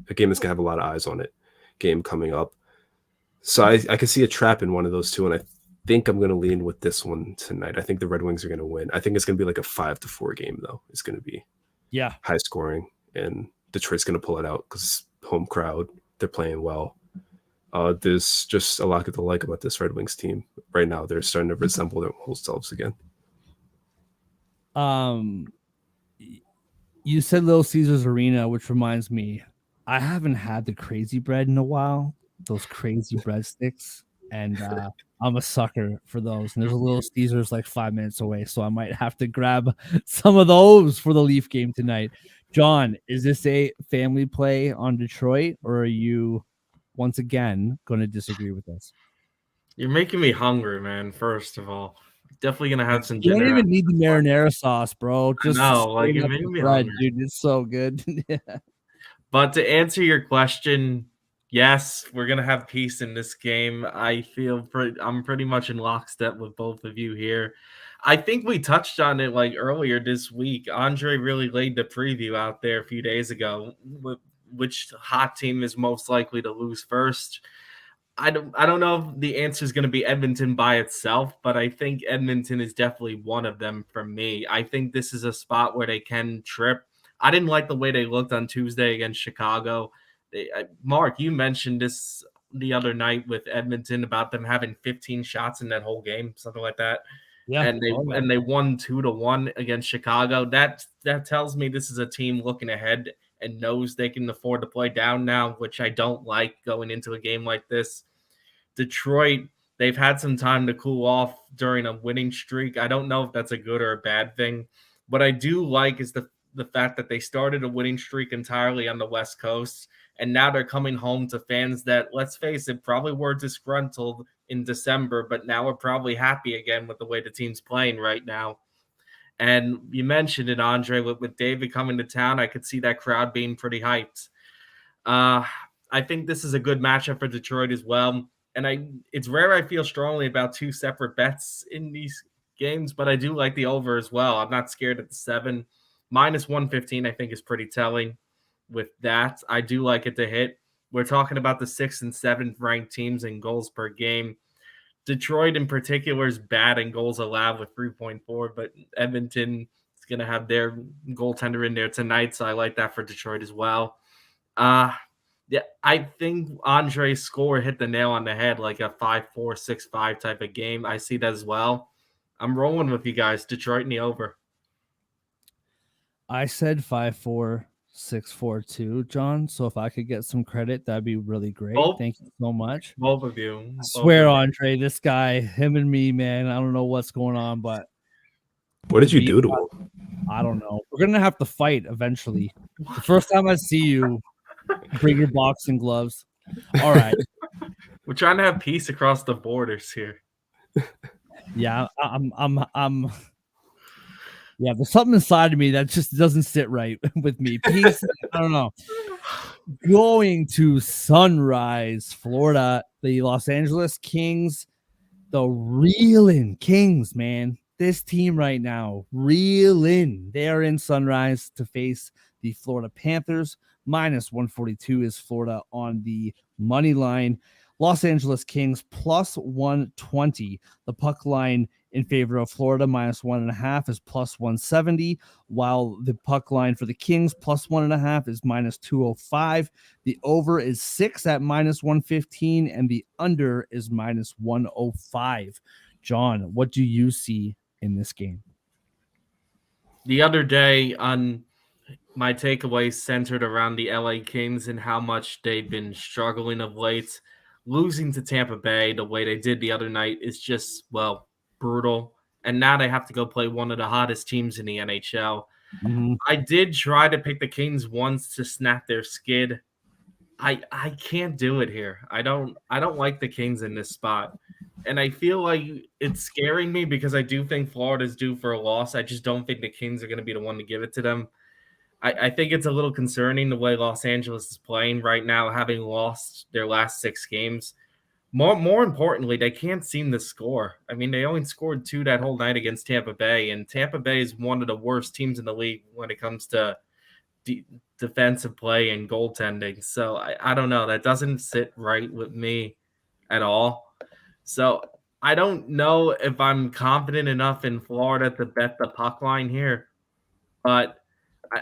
that's going to have a lot of eyes on it game coming up. So I can see a trap in one of those two, and I think I'm going to lean with this one tonight. I think the Red Wings are going to win. I think it's going to be like a 5-4 game, though. It's going to be high scoring, and Detroit's going to pull it out because home crowd, they're playing well. There's just a lot to like about this Red Wings team right now. They're starting to resemble their old selves again. You said Little Caesars Arena, which reminds me, I haven't had the crazy bread in a while. Those crazy breadsticks, and I'm a sucker for those. And there's a Little Caesars like 5 minutes away, so I might have to grab some of those for the Leaf game tonight. John, is this a family play on Detroit, or are you once again going to disagree with us? You're making me hungry, man. First of all, definitely gonna have some. You don't even need the marinara sauce, bro. Just like you're making me hungry, dude. It's so good. Yeah. But to answer your question, yes, we're gonna have peace in this game. I'm pretty much in lockstep with both of you here. I think we touched on it like earlier this week. Andre really laid the preview out there a few days ago with which hot team is most likely to lose first. I don't know if the answer is going to be Edmonton by itself, but I think Edmonton is definitely one of them for me. I think this is a spot where they can trip. I didn't like the way they looked on Tuesday against Chicago. Mark, you mentioned this the other night with Edmonton about them having 15 shots in that whole game, something like that. Yeah, and they won 2-1 against Chicago. That tells me this is a team looking ahead and knows they can afford to play down now, which I don't like going into a game like this. Detroit, they've had some time to cool off during a winning streak. I don't know if that's a good or a bad thing. What I do like is the fact that they started a winning streak entirely on the West Coast, and now they're coming home to fans that, let's face it, probably were disgruntled in December, but now are probably happy again with the way the team's playing right now. And you mentioned it, Andre, with David coming to town, I could see that crowd being pretty hyped. I think this is a good matchup for Detroit as well. And it's rare I feel strongly about two separate bets in these games, but I do like the over as well. I'm not scared at the 7. Minus 115, I think, is pretty telling with that. I do like it to hit. We're talking about the 6th and 7th ranked teams in goals per game. Detroit in particular is bad in goals allowed with 3.4, but Edmonton is going to have their goaltender in there tonight, so I like that for Detroit as well. Yeah, I think Andre's score hit the nail on the head, like a 5-4, 6-5 type of game. I see that as well. I'm rolling with you guys. Detroit in the over. I said 5-4, 6-4 too, John. So if I could get some credit, that'd be really great. Thank you so much. Both of you. I swear, Andre, this guy, him and me, man, I don't know what's going on, but what did you do to him? I don't know. We're gonna have to fight eventually. The first time I see you, bring your boxing gloves. All right. We're trying to have peace across the borders here. Yeah, I'm yeah, there's something inside of me that just doesn't sit right with me. Peace, I don't know. Going to Sunrise, Florida, the Los Angeles Kings, the reeling Kings, man. This team right now, reeling. They are in Sunrise to face the Florida Panthers. Minus 142 is Florida on the money line. Los Angeles Kings plus 120. The puck line in favor of Florida. -1.5 is +170, while the puck line for the Kings +1.5 is -205. The over is 6 at -115, and the under is -105. John, what do you see in this game? The other day on my takeaway centered around the LA Kings and how much they've been struggling of late. Losing to Tampa Bay the way they did the other night is just, well, brutal. And now they have to go play one of the hottest teams in the NHL. Mhm. I did try to pick the Kings once to snap their skid. I can't do it here. I don't like the Kings in this spot. And I feel like it's scaring me because I do think Florida's due for a loss. I just don't think the Kings are going to be the one to give it to them. I think it's a little concerning the way Los Angeles is playing right now, having lost their last 6 games. More importantly, they can't seem to score. I mean, they only scored 2 that whole night against Tampa Bay, and Tampa Bay is one of the worst teams in the league when it comes to defensive play and goaltending. So I don't know. That doesn't sit right with me at all. So I don't know if I'm confident enough in Florida to bet the puck line here, but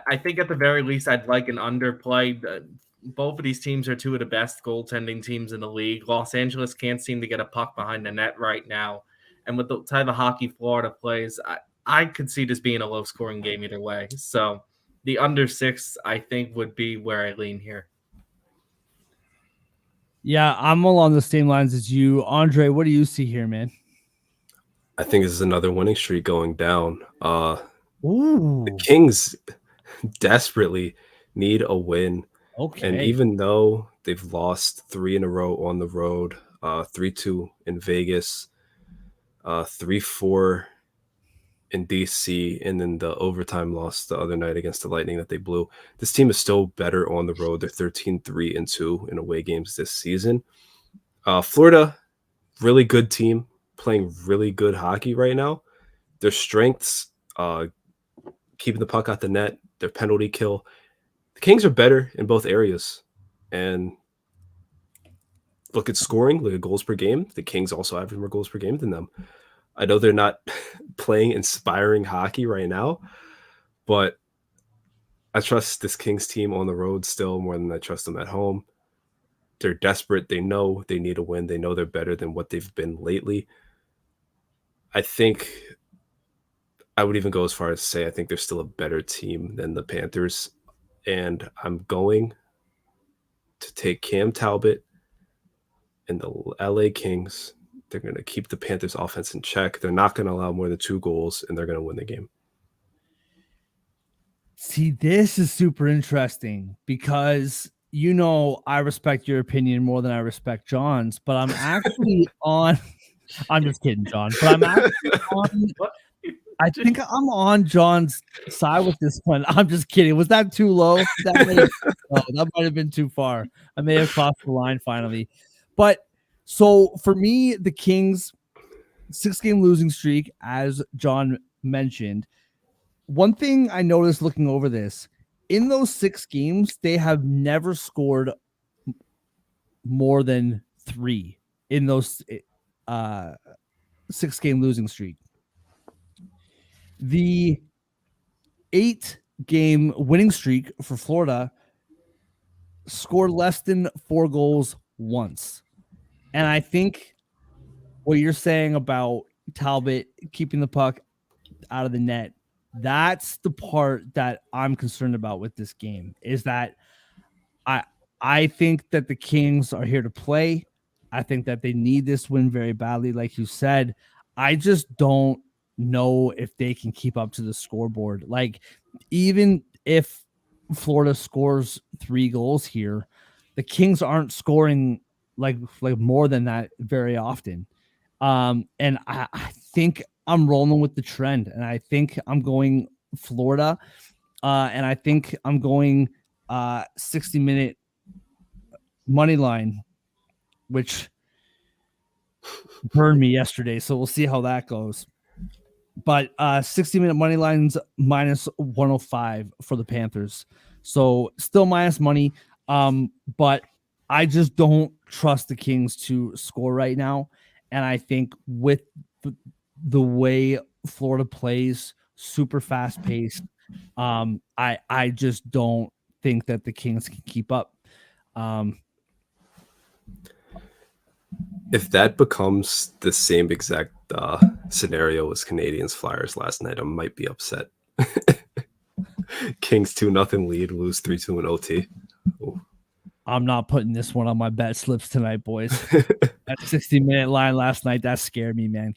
I think at the very least I'd like an underplay. Both of these teams are 2 of the best goaltending teams in the league. Los Angeles can't seem to get a puck behind the net right now. And with the type of hockey Florida plays, I could see this being a low-scoring game either way. So the under 6, I think, would be where I lean here. Yeah, I'm along the same lines as you. Andre, what do you see here, man? I think this is another winning streak going down. Ooh. The Kings desperately need a win. Okay. And even though they've lost 3 in a row on the road, 3-2 in Vegas, 3-4 in DC, and then the overtime loss the other night against the Lightning that they blew. This team is still better on the road. They're 13-3-2 in away games this season. Florida, really good team, playing really good hockey right now. Their strengths, keeping the puck out the net, their penalty kill. The Kings are better in both areas. And look at scoring, look at goals per game. The Kings also average more goals per game than them. I know they're not playing inspiring hockey right now, but I trust this Kings team on the road still more than I trust them at home. They're desperate. They know they need a win. They know they're better than what they've been lately. I think I would even go as far as to say I think they're still a better team than the Panthers. And I'm going to take Cam Talbot and the LA Kings. They're going to keep the Panthers offense in check. They're not going to allow more than 2 goals, and they're going to win the game. See, this is super interesting because, you know, I respect your opinion more than I respect John's, but I'm actually on. I'm just kidding, John, but I'm actually on. I think I'm on John's side with this one. I'm just kidding. Was that too low? That might have been too far. I may have crossed the line finally. But so for me, the Kings 6-game losing streak, as John mentioned, one thing I noticed looking over this, in those 6 games, they have never scored more than 3 in those 6-game losing streak. The 8-game winning streak for Florida scored less than 4 goals once. And I think what you're saying about Talbot keeping the puck out of the net, that's the part that I'm concerned about with this game, is that I think that the Kings are here to play. I think that they need this win very badly, like you said. I just don't know if they can keep up to the scoreboard. Like, even if Florida scores 3 goals here, the Kings aren't scoring like more than that very often. And I think I'm rolling with the trend, and I think I'm going Florida, and I think I'm going 60-minute money line, which burned me yesterday. So we'll see how that goes. But 60-minute money lines -105 for the Panthers. So still minus money. But I just don't trust the Kings to score right now. And I think with the way Florida plays, super fast paced. I just don't think that the Kings can keep up. If that becomes the same exact scenario as Canadians Flyers last night, I might be upset. Kings 2-0 lead, lose 3-2 in OT. Ooh. I'm not putting this one on my bet slips tonight, boys. That 60-minute line last night, that scared me, man.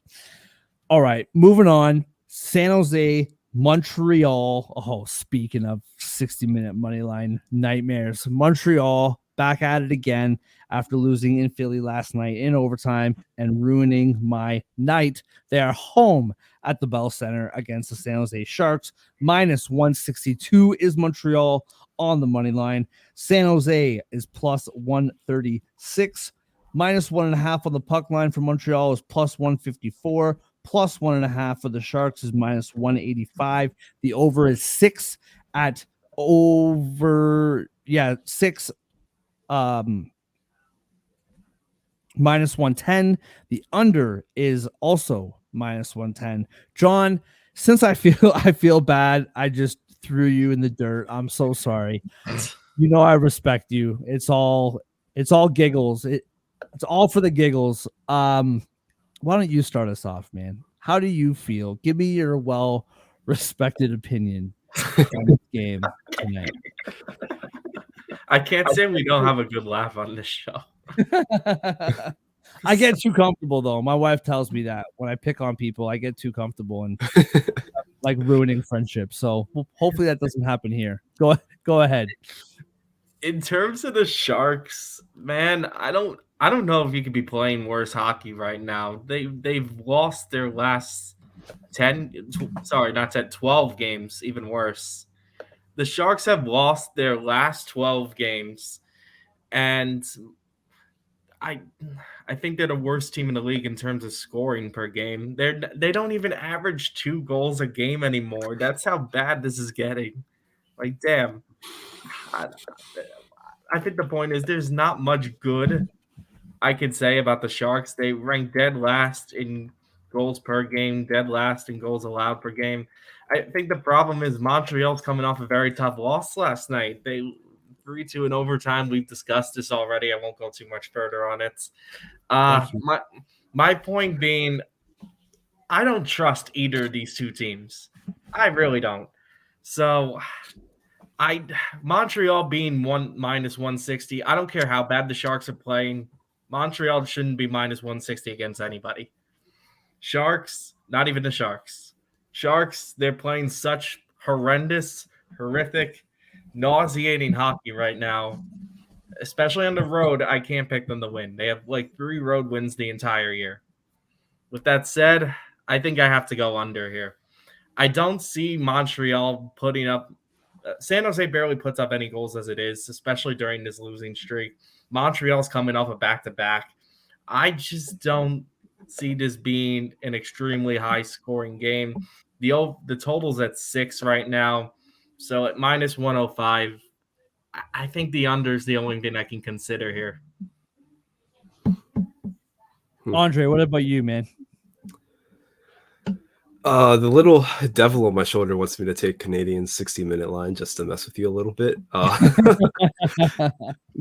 All right, moving on. San Jose, Montreal. Oh, speaking of 60-minute money line nightmares, Montreal back at it again after losing in Philly last night in overtime and ruining my night. They are home at the Bell Center against the San Jose Sharks. Minus 162 is Montreal on the money line. San Jose is plus 136. Minus 1.5 on the puck line for Montreal is plus 154. Plus 1.5 for the Sharks is minus 185. The over is 6 at over. Yeah, 6. Minus 110. The under is also minus 110. John, since I feel bad, I just threw you in the dirt. I'm so sorry. You know I respect you. It's all giggles. It's all for the giggles. Why don't you start us off, man? How do you feel? Give me your well-respected opinion on this game tonight. I can't say we don't have a good laugh on this show. I get too comfortable, though. My wife tells me that when I pick on people, I get too comfortable and like ruining friendships. So hopefully that doesn't happen here. Go ahead. In terms of the Sharks, man, I don't know if you could be playing worse hockey right now. They've lost their last 12 games, even worse. The Sharks have lost their last 12 games, and I think they're the worst team in the league in terms of scoring per game. They don't even average 2 goals a game anymore. That's how bad this is getting. Like, damn. I think the point is there's not much good I could say about the Sharks. They rank dead last in goals per game, dead last in goals allowed per game. I think the problem is Montreal's coming off a very tough loss last night. They 3-2 in overtime. We've discussed this already. I won't go too much further on it. My point being, I don't trust either of these two teams. I really don't. So Montreal being minus 160. I don't care how bad the Sharks are playing. Montreal shouldn't be minus 160 against anybody. Sharks, not even the Sharks. Sharks, they're playing such horrific, nauseating hockey right now. Especially on the road, I can't pick them to win. They have like 3 road wins the entire year. With that said, I think I have to go under here. I don't see Montreal putting up San Jose barely puts up any goals as it is, especially during this losing streak. Montreal's coming off a back-to-back. I just don't see this being an extremely high-scoring game. The total's at 6 right now, so at minus 105, I think the under is the only thing I can consider here. Andre, what about you, man? The little devil on my shoulder wants me to take Canadian 60-minute line just to mess with you a little bit.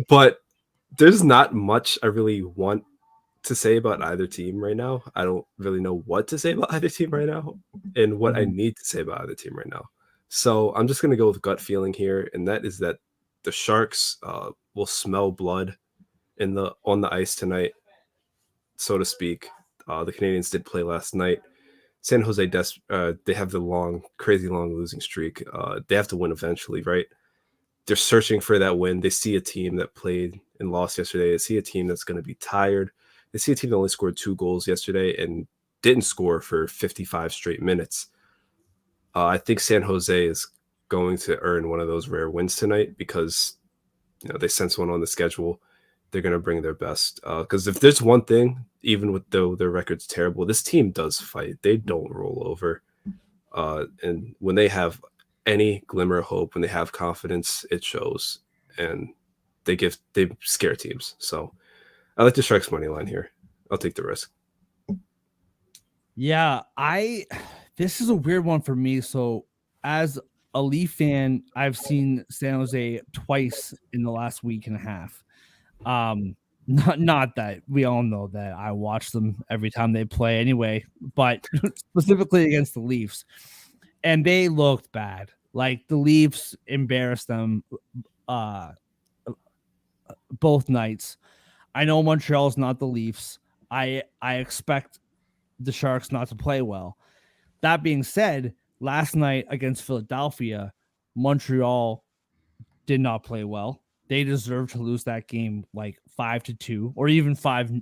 But there's not much I really want to say about either team right now. I don't really know what to say about either team right now and what I need to say about either team right now. So I'm just going to go with gut feeling here, and that is that the Sharks will smell blood on the ice tonight, so to speak. The Canadians did play last night. San Jose, they have the crazy long losing streak. They have to win eventually, right? They're searching for that win. They see a team that played and lost yesterday. They see a team that's going to be tired. They see a team that only scored 2 goals yesterday and didn't score for 55 straight minutes. I think San Jose is going to earn one of those rare wins tonight because they sense one on the schedule. They're going to bring their best. Because if there's one thing, even though their record's terrible, this team does fight. They don't roll over. And when they have any glimmer of hope, when they have confidence, it shows. And they scare teams. So I like the Sharks money line here. I'll take the risk. Yeah, this is a weird one for me. So as a Leaf fan, I've seen San Jose twice in the last week and a half. Um not that we all know that I watch them every time they play anyway, but specifically against the Leafs. And they looked bad. Like the Leafs embarrassed them uh both nights. I know Montreal's not the Leafs. I expect the Sharks not to play well. That being said, last night against Philadelphia, Montreal did not play well. They deserve to lose that game like 5-2 or even 5-0.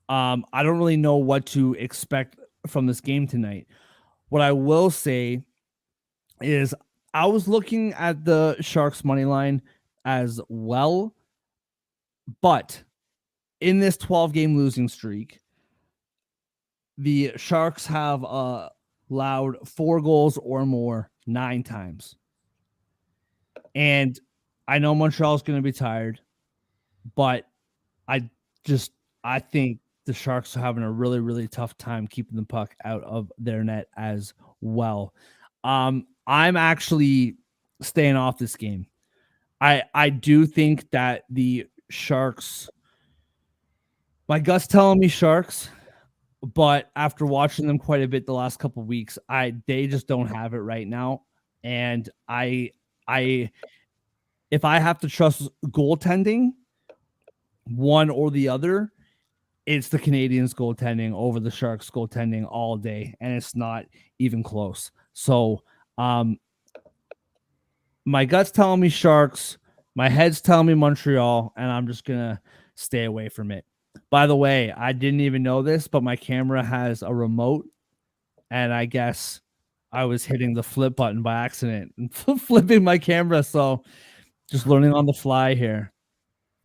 I don't really know what to expect from this game tonight. What I will say is I was looking at the Sharks money line as well, but in this 12-game losing streak, the Sharks have allowed 4 goals or more 9 times. And I know Montreal's going to be tired, but I I think the Sharks are having a really, really tough time keeping the puck out of their net as well. I'm actually staying off this game. I do think that the Sharks, my gut's telling me Sharks, but after watching them quite a bit the last couple of weeks, they just don't have it right now. And I if I have to trust goaltending, one or the other, it's the Canadians goaltending over the Sharks goaltending all day, and it's not even close. So my gut's telling me Sharks, my head's telling me Montreal, and I'm just gonna stay away from it. By the way, I didn't even know this, but my camera has a remote, and I guess I was hitting the flip button by accident and flipping my camera. So just learning on the fly here,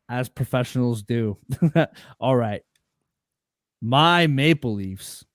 as professionals do. All right. My Maple Leafs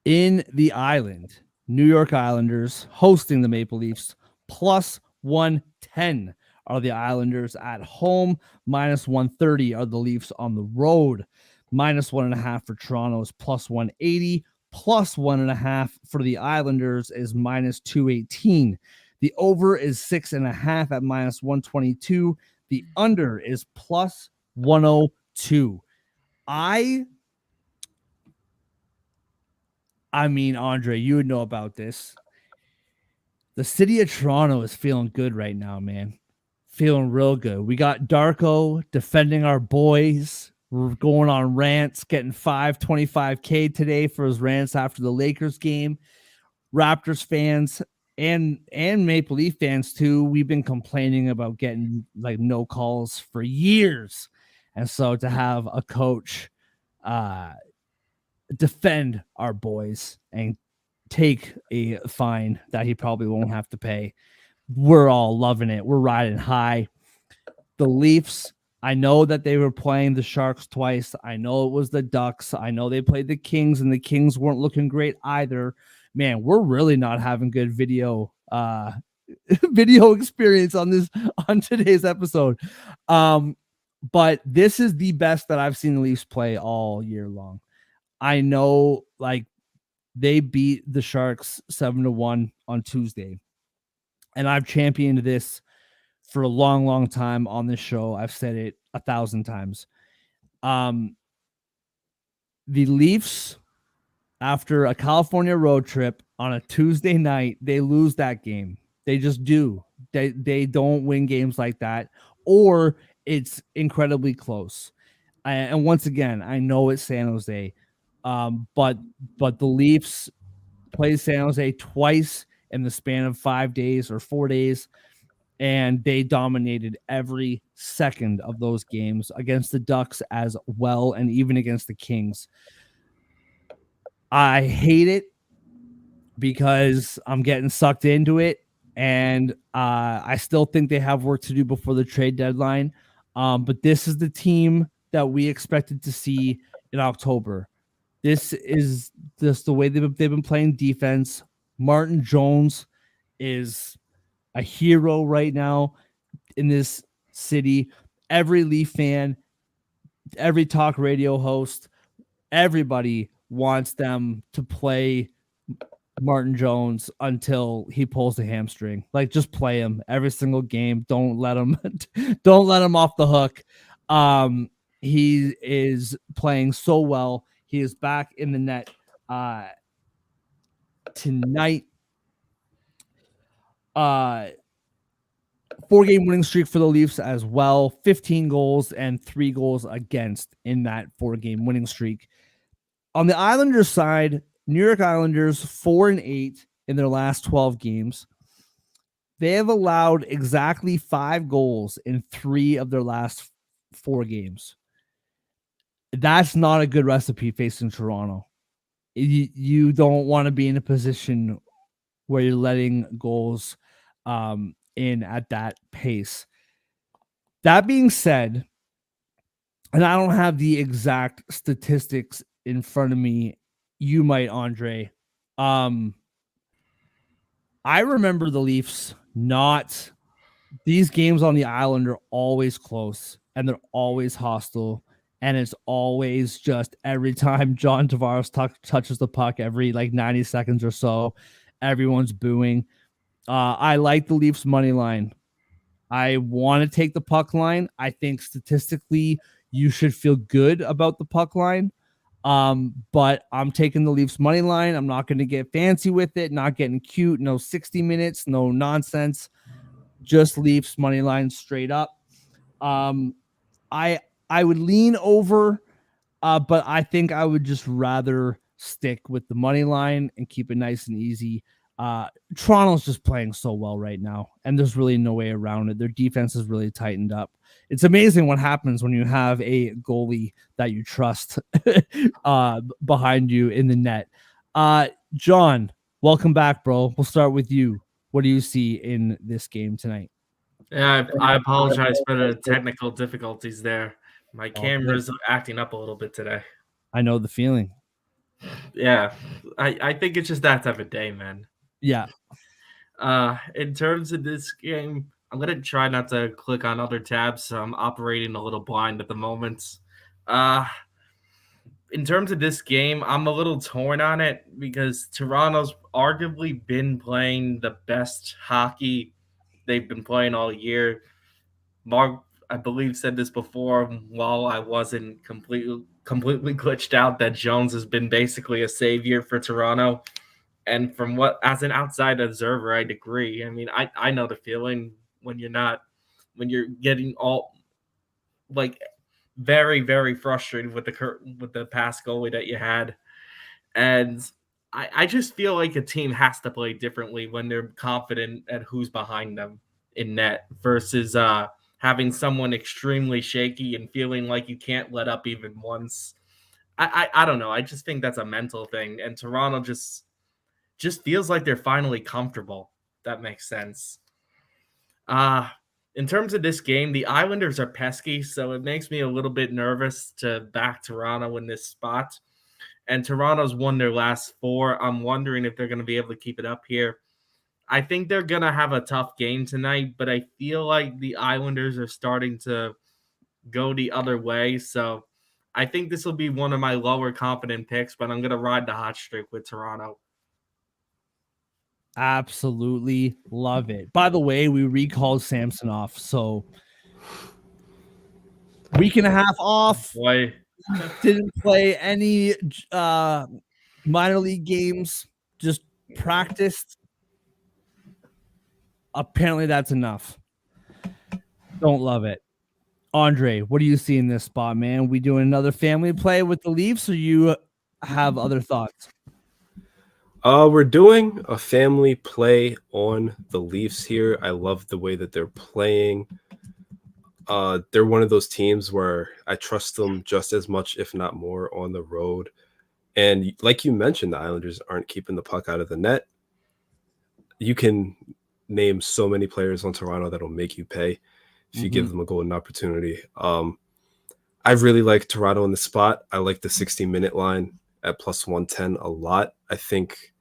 in the island, New York Islanders hosting the Maple Leafs, plus 110 are the Islanders at home, minus 130 are the Leafs on the road, minus 1.5 for Toronto is plus 180, plus 1.5 for the Islanders is minus 218. The over is 6.5 at minus 122. The under is plus 102. I mean, Andre, you would know about this. The city of Toronto is feeling good right now, man. Feeling real good. We got Darko defending our boys. We're going on rants, getting 525K today for his rants after the Lakers game. Raptors fans and Maple Leaf fans too. We've been complaining about getting like no calls for years. And so to have a coach defend our boys and take a fine that he probably won't have to pay. We're all loving it. We're riding high. The Leafs, I know that they were playing the Sharks twice. I know it was the Ducks. I know they played the Kings, and the Kings weren't looking great either. Man, we're really not having good video video experience on today's episode. But this is the best that I've seen the Leafs play all year long. I know, like, they beat the Sharks 7-1 on Tuesday. And I've championed this for a long, long time on this show. I've said it 1,000 times. The Leafs, after a California road trip on a Tuesday night, they lose that game. They just do. They don't win games like that, or it's incredibly close. And once again, I know it's San Jose, but the Leafs played San Jose twice in the span of 5 days or 4 days, and they dominated every second of those games against the Ducks as well, and even against the Kings. I hate it because I'm getting sucked into it, and I still think they have work to do before the trade deadline. But this is the team that we expected to see in October. This is just the way they've been playing defense. Martin Jones is a hero right now in this city. Every Leaf fan every talk radio host, everybody wants them to play Martin Jones until he pulls the hamstring. Like, just play him every single game. Don't let him don't let him off the hook. He is playing so well. He is back in the net tonight. 4-game winning streak for the Leafs as well. 15 goals and 3 goals against in that 4-game winning streak. On the Islanders side, New York Islanders 4-8 in their last 12 games. They have allowed exactly 5 goals in 3 of their last 4 games. That's not a good recipe facing Toronto. You don't want to be in a position where you're letting goals in at that pace. That being said, and I don't have the exact statistics in front of me, you might, Andre. I remember the Leafs not. These games on the island are always close and they're always hostile. And it's always just every time John Tavares touches the puck, every like 90 seconds or so, everyone's booing. I like the Leafs money line. I want to take the puck line. I think statistically you should feel good about the puck line. But I'm taking the Leafs money line. I'm not going to get fancy with it, not getting cute, no 60 minutes, no nonsense. Just Leafs money line straight up. I would lean over, but I think I would just rather stick with the money line and keep it nice and easy. Toronto's just playing so well right now, and there's really no way around it. Their defense is really tightened up. It's amazing what happens when you have a goalie that you trust behind you in the net. John, welcome back, bro. We'll start with you. What do you see in this game tonight? Yeah, I apologize for the technical difficulties there. My camera's acting up a little bit today. I know the feeling. Yeah, I think it's just that type of day, man. Yeah. In terms of this game, I'm gonna try not to click on other tabs, so I'm operating a little blind at the moment. In terms of this game, I'm a little torn on it because Toronto's arguably been playing the best hockey they've been playing all year. Mark, I believe, said this before while I wasn't completely glitched out that Jones has been basically a savior for Toronto. And from what, as an outside observer, I'd agree. I mean, I know the feeling when you're getting all like very, very frustrated with the past goalie that you had. And I just feel like a team has to play differently when they're confident at who's behind them in net versus having someone extremely shaky and feeling like you can't let up even once. I don't know. I just think that's a mental thing. And Toronto just feels like they're finally comfortable. That makes sense. In terms of this game, the Islanders are pesky, so it makes me a little bit nervous to back Toronto in this spot. And Toronto's won their last 4. I'm wondering if they're going to be able to keep it up here. I think they're going to have a tough game tonight, but I feel like the Islanders are starting to go the other way. So I think this will be one of my lower confident picks, but I'm going to ride the hot streak with Toronto. Absolutely love it. By the way, we recalled Samsonov, so week and a half off. Boy. Didn't play any minor league games, just practiced. Apparently that's enough. Don't love it. Andre, what do you see in this spot, man? We doing another family play with the Leafs, or you have other thoughts? We're doing a family play on the Leafs here. I love the way that they're playing. They're one of those teams where I trust them just as much, if not more, on the road. And like you mentioned, the Islanders aren't keeping the puck out of the net. You can name so many players on Toronto that'll make you pay if you give them a golden opportunity. I really like Toronto in the spot. I like the 60-minute line at plus 110 a lot. I think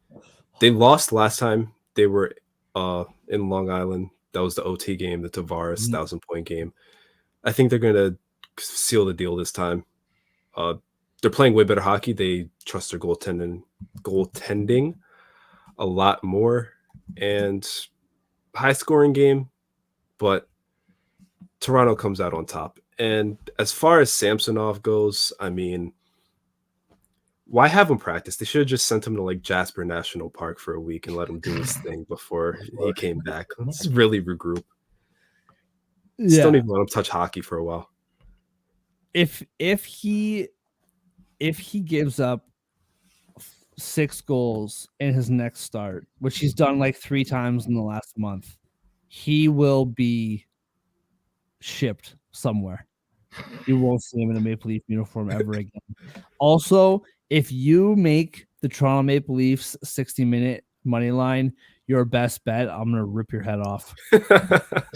they lost last time they were in Long Island. That was the OT game, the Tavares 1,000-point game. I think they're going to seal the deal this time. They're playing way better hockey. They trust their goaltending a lot more, and high scoring game, but Toronto comes out on top. And as far as Samsonov goes, I mean, why have him practice? They should have just sent him to like Jasper National Park for a week and let him do his thing before he came back. Let's really regroup. Just don't even let him touch hockey for a while. If he gives up 6 goals in his next start, which he's done like 3 times in the last month, he will be shipped somewhere. You won't see him in a Maple Leaf uniform ever again. Also, if you make the Toronto Maple Leafs 60-minute money line your best bet, I'm gonna rip your head off.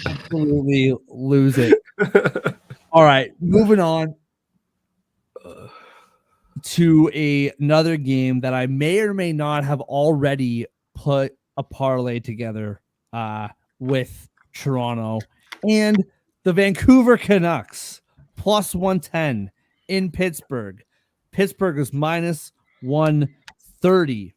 Absolutely lose it. All right, moving on to another game that I may or may not have already put a parlay together with Toronto and the Vancouver Canucks plus 110 in Pittsburgh. Pittsburgh is minus 130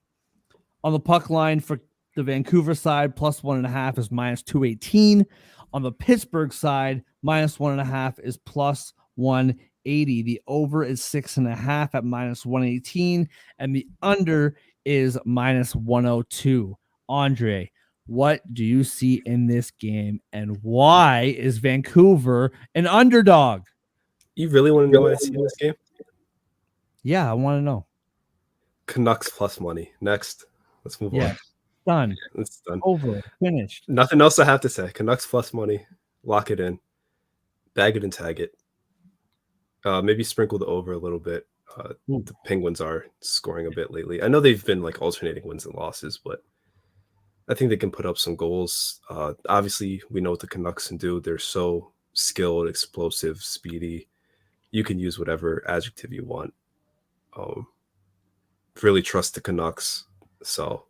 on the puck line. For the Vancouver side, plus 1.5 is minus 218. On the Pittsburgh side, minus 1.5 is plus 180. The over is 6.5 at minus 118, and the under is minus 102. Andre, what do you see in this game, and why is Vancouver an underdog? You really want to know what I see in this game? Yeah, I want to know. Canucks plus money. Next. Let's move on. Done. It's done. Over. Finished. Nothing else I have to say. Canucks plus money. Lock it in. Bag it and tag it. Maybe sprinkle the over a little bit. The Penguins are scoring a bit lately. I know they've been like alternating wins and losses, but I think they can put up some goals. Obviously, we know what the Canucks can do. They're so skilled, explosive, speedy. You can use whatever adjective you want. Really trust the Canucks. So,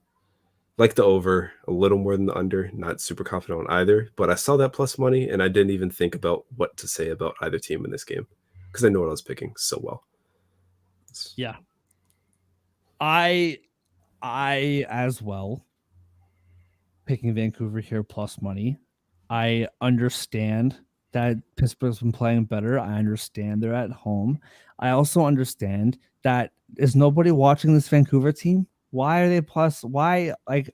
like the over, a little more than the under. Not super confident on either, but I saw that plus money, and I didn't even think about what to say about either team in this game because I know what I was picking so well. Yeah. I as well picking Vancouver here plus money. I understand that Pittsburgh's been playing better. I understand they're at home. I also understand that is nobody watching this Vancouver team. Why are they plus? Why, like,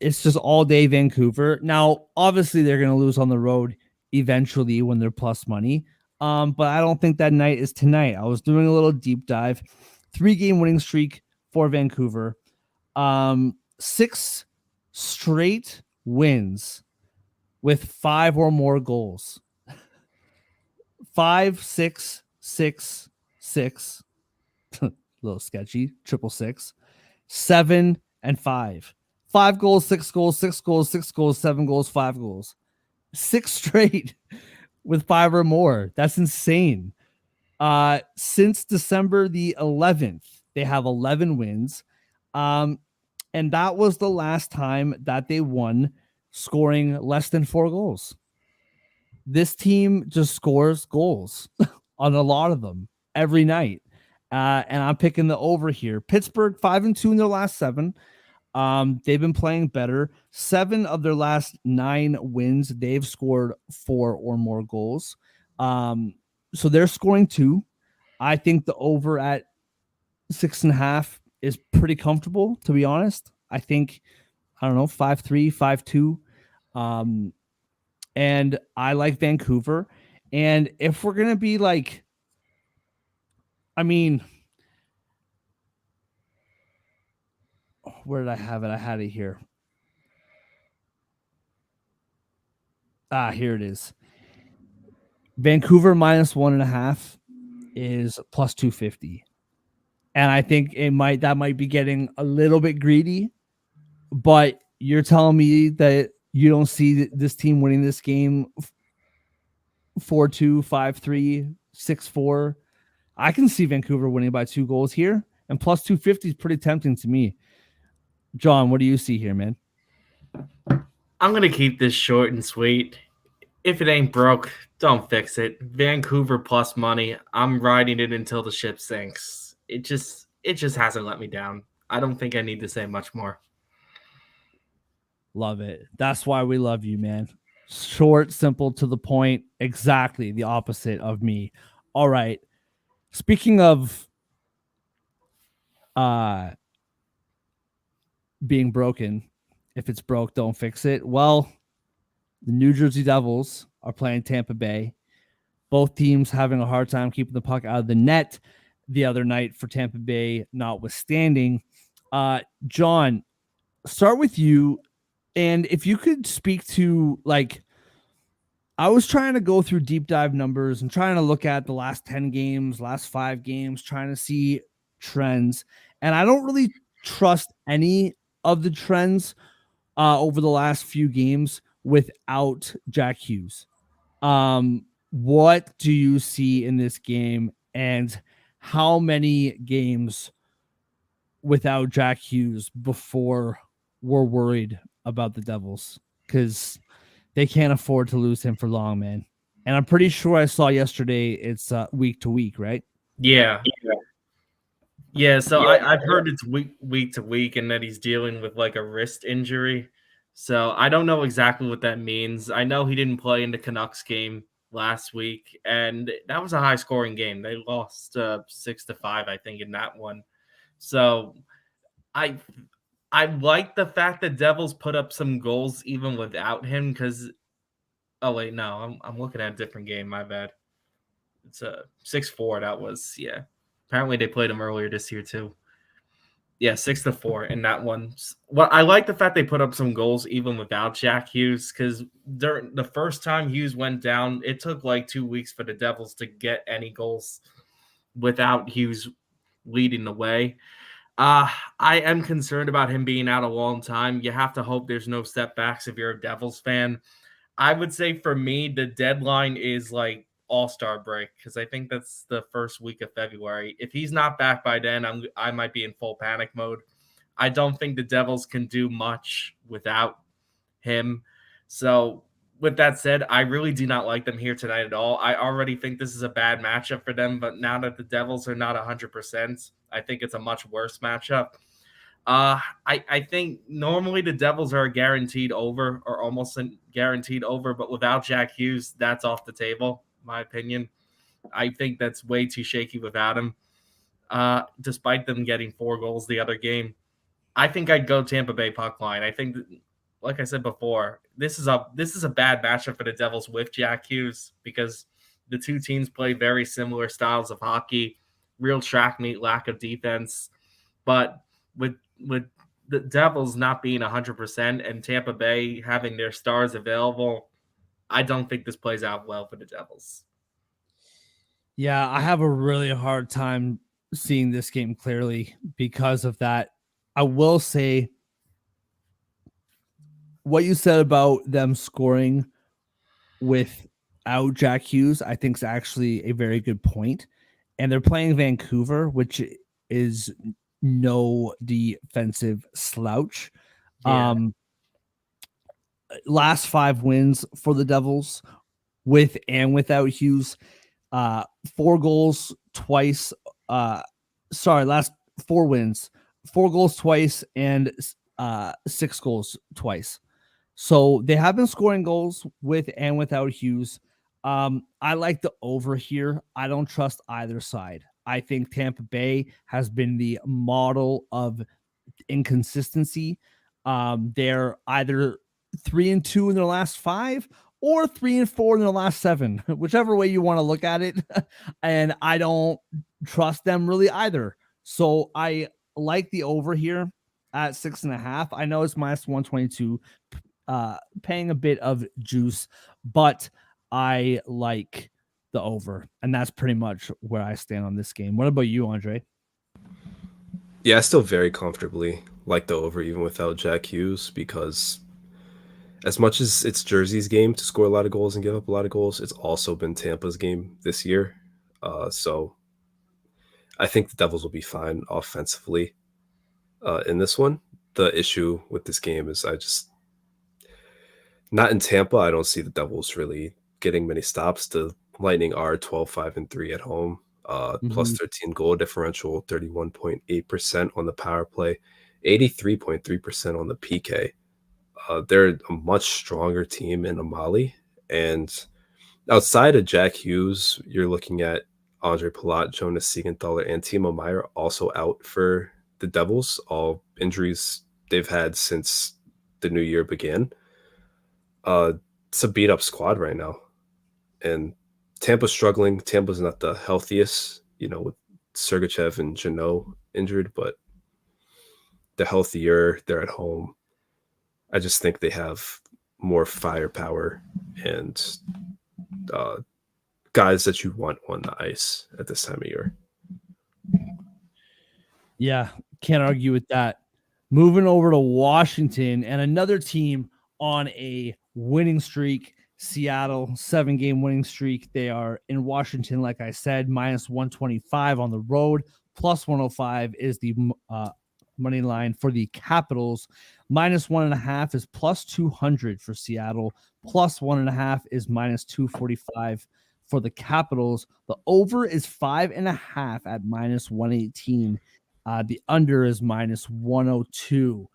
it's just all day Vancouver. Now, obviously, they're going to lose on the road eventually when they're plus money. But I don't think that night is tonight. I was doing a little deep dive. 3-game winning streak for Vancouver. 6 straight wins with 5 or more goals. 5, 6, 6, 6. A little sketchy. 666. 7 and 5. 5 goals, 6 goals, 6 goals, 6 goals, 7 goals, 5 goals. 6 straight with 5 or more. That's insane. Since December the 11th, they have 11 wins. And that was the last time that they won scoring less than 4 goals. This team just scores goals on a lot of them every night. And I'm picking the over here. Pittsburgh 5-2 in their last 7. They've been playing better. 7 of their last 9 wins, they've scored 4 or more goals. So they're scoring 2. I think the over at 6.5 is pretty comfortable, to be honest. I think, 5-3, 5-2. And I like Vancouver. And if we're going to be like, where did I have it? I had it here. Here it is. Vancouver minus 1.5 is plus 250. And I think that might be getting a little bit greedy, but you're telling me that you don't see this team winning this game 4-2, 5-3, 6-4. I can see Vancouver winning by 2 goals here, and plus 250 is pretty tempting to me. John, what do you see here, man? I'm going to keep this short and sweet. If it ain't broke, Don't fix it. Vancouver plus money. I'm riding it until the ship sinks. It just hasn't let me down. I don't think I need to say much more. Love it. That's why we love you, man. Short, simple, to the point. Exactly the opposite of me. All right. Speaking of being broken, if it's broke, don't fix it. Well, the New Jersey Devils are playing Tampa Bay. Both teams having a hard time keeping the puck out of the net the other night for Tampa Bay, notwithstanding. John, start with you. And if you could speak to, like, I was trying to go through deep dive numbers and trying to look at the last 10 games, last 5 games, trying to see trends. And I don't really trust any of the trends over the last few games without Jack Hughes. What do you see in this game, and how many games without Jack Hughes before we're worried about the Devils? Because they can't afford to lose him for long, man. And I'm pretty sure I saw yesterday it's week to week, right? Yeah. Yeah, so I've heard it's week to week and that he's dealing with like a wrist injury. So I don't know exactly what that means. I know he didn't play in the Canucks game last week, and that was a high scoring game. They lost 6-5, I think, in that one. So I I like the fact that Devils put up some goals even without him because oh wait, no, I'm looking at a different game, my bad. It's a 6-4. That was, yeah. Apparently they played him earlier this year too. Yeah, 6-4 in that one. Well, I like the fact they put up some goals even without Jack Hughes, because during the first time Hughes went down, it took like 2 weeks for the Devils to get any goals without Hughes leading the way. I am concerned about him being out a long time. You have to hope there's no setbacks if you're a Devils fan. I would say for me, the deadline is like All-Star break, because I think that's the first week of February. If he's not back by then, I might be in full panic mode. I don't think the Devils can do much without him. So with that said, I really do not like them here tonight at all. I already think this is a bad matchup for them, but now that the Devils are not 100%, I think it's a much worse matchup. I think normally the Devils are a guaranteed over or almost a guaranteed over, but without Jack Hughes, that's off the table, in my opinion. I think that's way too shaky without him. Despite them getting 4 goals the other game, I think I'd go Tampa Bay puck line. I think, like I said before, this is a bad matchup for the Devils with Jack Hughes, because the two teams play very similar styles of hockey, real track meet, lack of defense. But with the Devils not being 100% and Tampa Bay having their stars available, I don't think this plays out well for the Devils. Yeah, I have a really hard time seeing this game clearly because of that. I will say what you said about them scoring without Jack Hughes, I think is actually a very good point. And they're playing Vancouver, which is no defensive slouch. Yeah. Last 5 wins for the Devils with and without Hughes. 4 goals twice. Last 4 wins, 4 goals twice, and 6 goals twice. So they have been scoring goals with and without Hughes. I like the over here. I don't trust either side. I think Tampa Bay has been the model of inconsistency. They're either 3-2 in their last 5 or 3-4 in their last 7, whichever way you want to look at it. And I don't trust them really either. So I like the over here at 6.5. I know it's minus 122, paying a bit of juice, but I like the over, and that's pretty much where I stand on this game. What about you, Andre? Yeah, I still very comfortably like the over even without Jack Hughes, because as much as it's Jersey's game to score a lot of goals and give up a lot of goals, it's also been Tampa's game this year. So I think the Devils will be fine offensively in this one. The issue with this game is not in Tampa. I don't see the Devils really getting many stops. The Lightning are 12-5-3 at home, plus Mhm. 13 goal differential, 31.8% on the power play, 83.3% on the PK. They're a much stronger team in Amali. And outside of Jack Hughes, you're looking at Andre Palat, Jonas Siegenthaler, and Timo Meyer also out for the Devils, all injuries they've had since the new year began. It's a beat up squad right now. And Tampa's struggling. Tampa's not the healthiest, with Sergachev and Janot injured, but they're healthier. They're at home. I just think they have more firepower and uh, guys that you want on the ice at this time of year. Yeah, can't argue with that. Moving over to Washington and another team on a winning streak. Seattle, 7-game winning streak. They are in Washington, like I said, minus 125 on the road, plus 105 is the money line for the Capitals. Minus 1.5 is plus 200 for Seattle, plus 1.5 is minus 245 for the Capitals. The over is 5.5 at minus 118. The under is minus 102.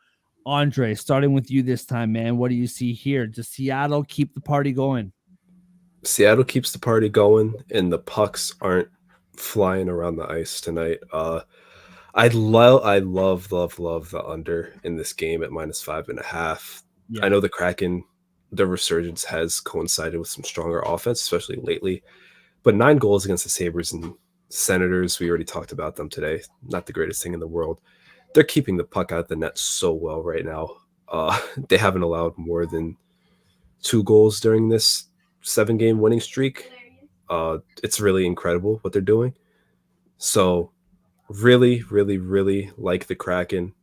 Andre, starting with you this time, man. What do you see here? Does Seattle keep the party going? Seattle keeps the party going, and the pucks aren't flying around the ice tonight. I love the under in this game at minus 5.5. I Yeah. know the Kraken, their resurgence has coincided with some stronger offense, especially lately. But 9 goals against the Sabres and Senators, we already talked about them today. Not the greatest thing in the world. They're keeping the puck out of the net so well right now. They haven't allowed more than 2 goals during this 7-game winning streak. It's really incredible what they're doing. So really, really, really like the Kraken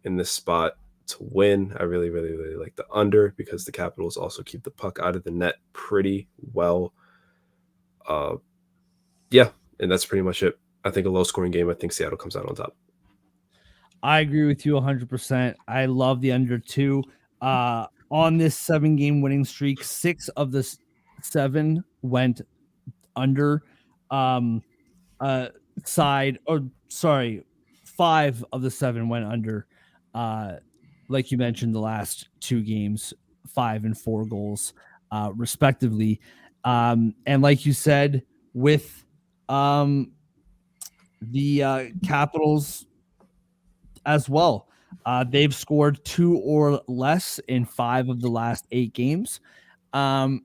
in this spot to win. I really, really, really like the under because the Capitals also keep the puck out of the net pretty well. Yeah, and that's pretty much it. I think a low scoring game. I think Seattle comes out on top. I agree with you 100%. I love the under two. On this 7-game winning streak, 6 of the 7 went under. Um, Side, or sorry, 5 of the 7 went under. Uh, like you mentioned, the last 2 games, 5 and 4 goals, respectively. And like you said, with the Capitals as well. They've scored 2 or less in 5 of the last 8 games. And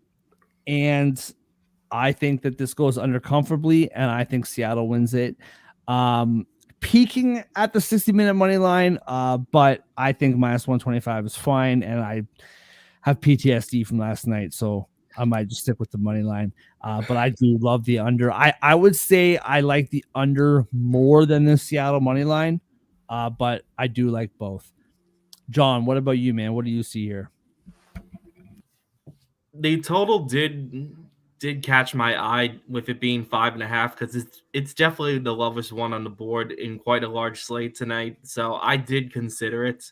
I think that this goes under comfortably, and I think Seattle wins it. Peaking at the 60-minute money line, but I think minus 125 is fine, and I have PTSD from last night, so I might just stick with the money line. But I do love the under. I would say I like the under more than the Seattle money line, but I do like both. John, what about you, man? What do you see here? The total did catch my eye with it being 5.5 because it's definitely the lowest one on the board in quite a large slate tonight. So I did consider it.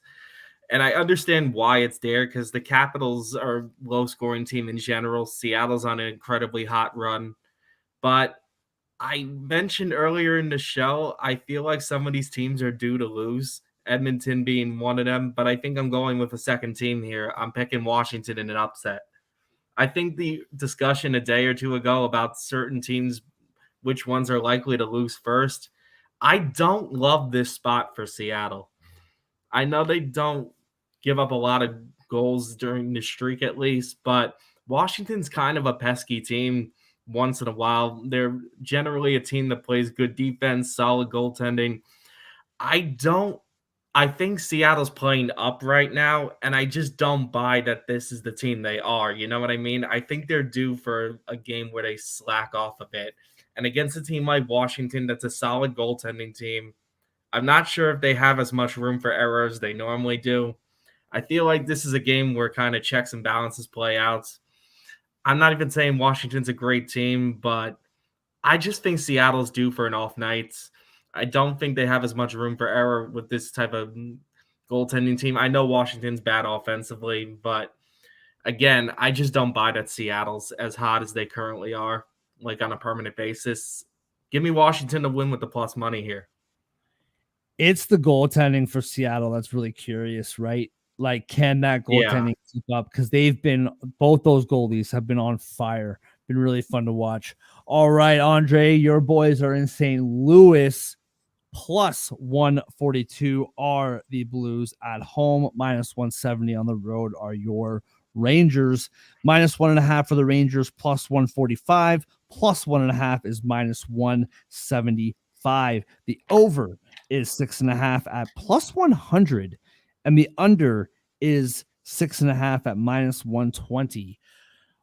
And I understand why it's there because the Capitals are a low scoring team in general. Seattle's on an incredibly hot run. But I mentioned earlier in the show, I feel like some of these teams are due to lose, Edmonton being one of them. But I think I'm going with a second team here. I'm picking Washington in an upset. I think the discussion a day or two ago about certain teams, which ones are likely to lose first, I don't love this spot for Seattle. I know they don't give up a lot of goals during the streak, at least, but Washington's kind of a pesky team once in a while. They're generally a team that plays good defense, solid goaltending. I don't I think Seattle's playing up right now, and I just don't buy that this is the team they are. You know what I mean? I think they're due for a game where they slack off a bit. And against a team like Washington, that's a solid goaltending team, I'm not sure if they have as much room for error as they normally do. I feel like this is a game where kind of checks and balances play out. I'm not even saying Washington's a great team, but I just think Seattle's due for an off night. I don't think they have as much room for error with this type of goaltending team. I know Washington's bad offensively, but again, I just don't buy that Seattle's as hot as they currently are, like on a permanent basis. Give me Washington to win with the plus money here. It's the goaltending for Seattle that's really curious, right? Like, can that goaltending keep up? Because both those goalies have been on fire. Been really fun to watch. All right, Andre, your boys are in St. Louis. Plus 142 are the Blues at home. Minus 170 on the road are your Rangers. Minus 1.5 for the Rangers. Plus 145. Plus 1.5 is minus 175. The over is 6.5 at plus 100, and the under is 6.5 at minus 120.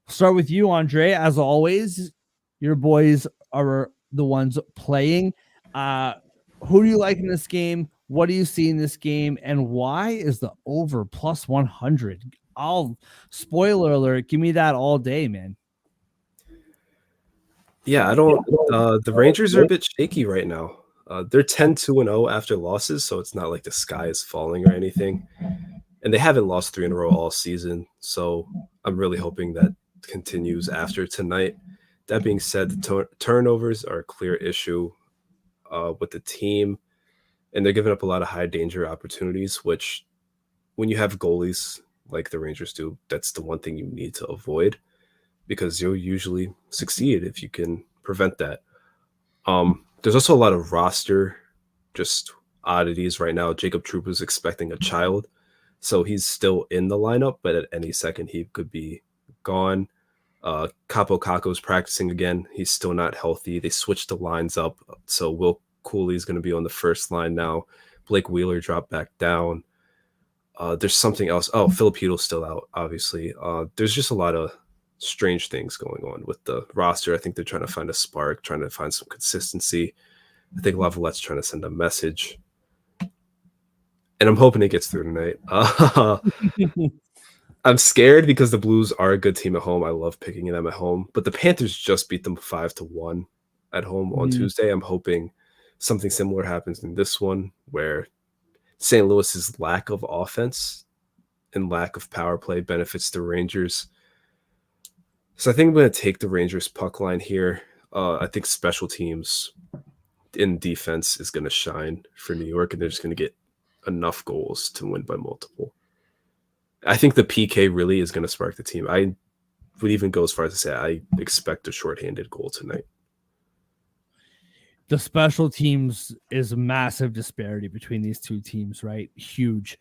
Start with you, Andre. As always, your boys are the ones playing. Who do you like in this game? What do you see in this game? And why is the over plus 100? Spoiler alert, give me that all day, man. Yeah, I don't. The Rangers are a bit shaky right now. They're 10-2-0 after losses, so it's not like the sky is falling or anything. And they haven't lost 3 in a row all season, so I'm really hoping that continues after tonight. That being said, the turnovers are a clear issue with the team, and they're giving up a lot of high danger opportunities, which when you have goalies like the Rangers do, that's the one thing you need to avoid, because you'll usually succeed if you can prevent that. There's also a lot of roster just oddities right now. Jacob Troup is expecting a child, so he's still in the lineup, but at any second he could be gone. Capo Caco's practicing again. He's still not healthy. They switched the lines up, so Will Cooley is going to be on the first line now. Blake Wheeler dropped back down. There's something else. Oh, Filipino's still out, obviously. There's just a lot of strange things going on with the roster. I think they're trying to find a spark, trying to find some consistency. I think Laviolette's trying to send a message. And I'm hoping it gets through tonight. I'm scared because the Blues are a good team at home. I love picking them at home. But the Panthers just beat them 5-1 at home on Tuesday. I'm hoping something similar happens in this one, where St. Louis's lack of offense and lack of power play benefits the Rangers. So I think I'm going to take the Rangers puck line here. I think special teams in defense is going to shine for New York, and they're just going to get enough goals to win by multiple. I think the PK really is going to spark the team. I would even go as far as to say I expect a shorthanded goal tonight. The special teams is a massive disparity between these two teams, right? Huge.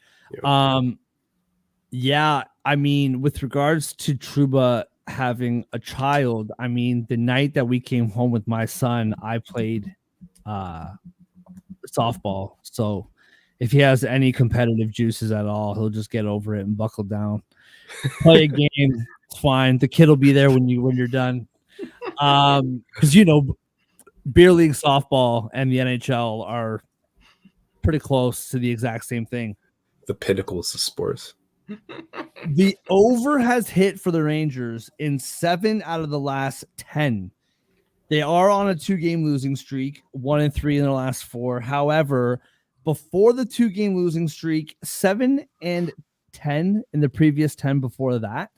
Yeah, I mean, with regards to Trouba having a child, I mean, the night that we came home with my son, I played softball. So if he has any competitive juices at all, he'll just get over it and buckle down. Play a game, it's fine. The kid will be there when you're done. Because beer league softball and the NHL are pretty close to the exact same thing. The pinnacles of sports. The over has hit for the Rangers in 7 out of the last 10. They are on a 2-game losing streak, 1-3 in the last 4. However, before the 2-game losing streak, 7-10 in the previous 10 before that.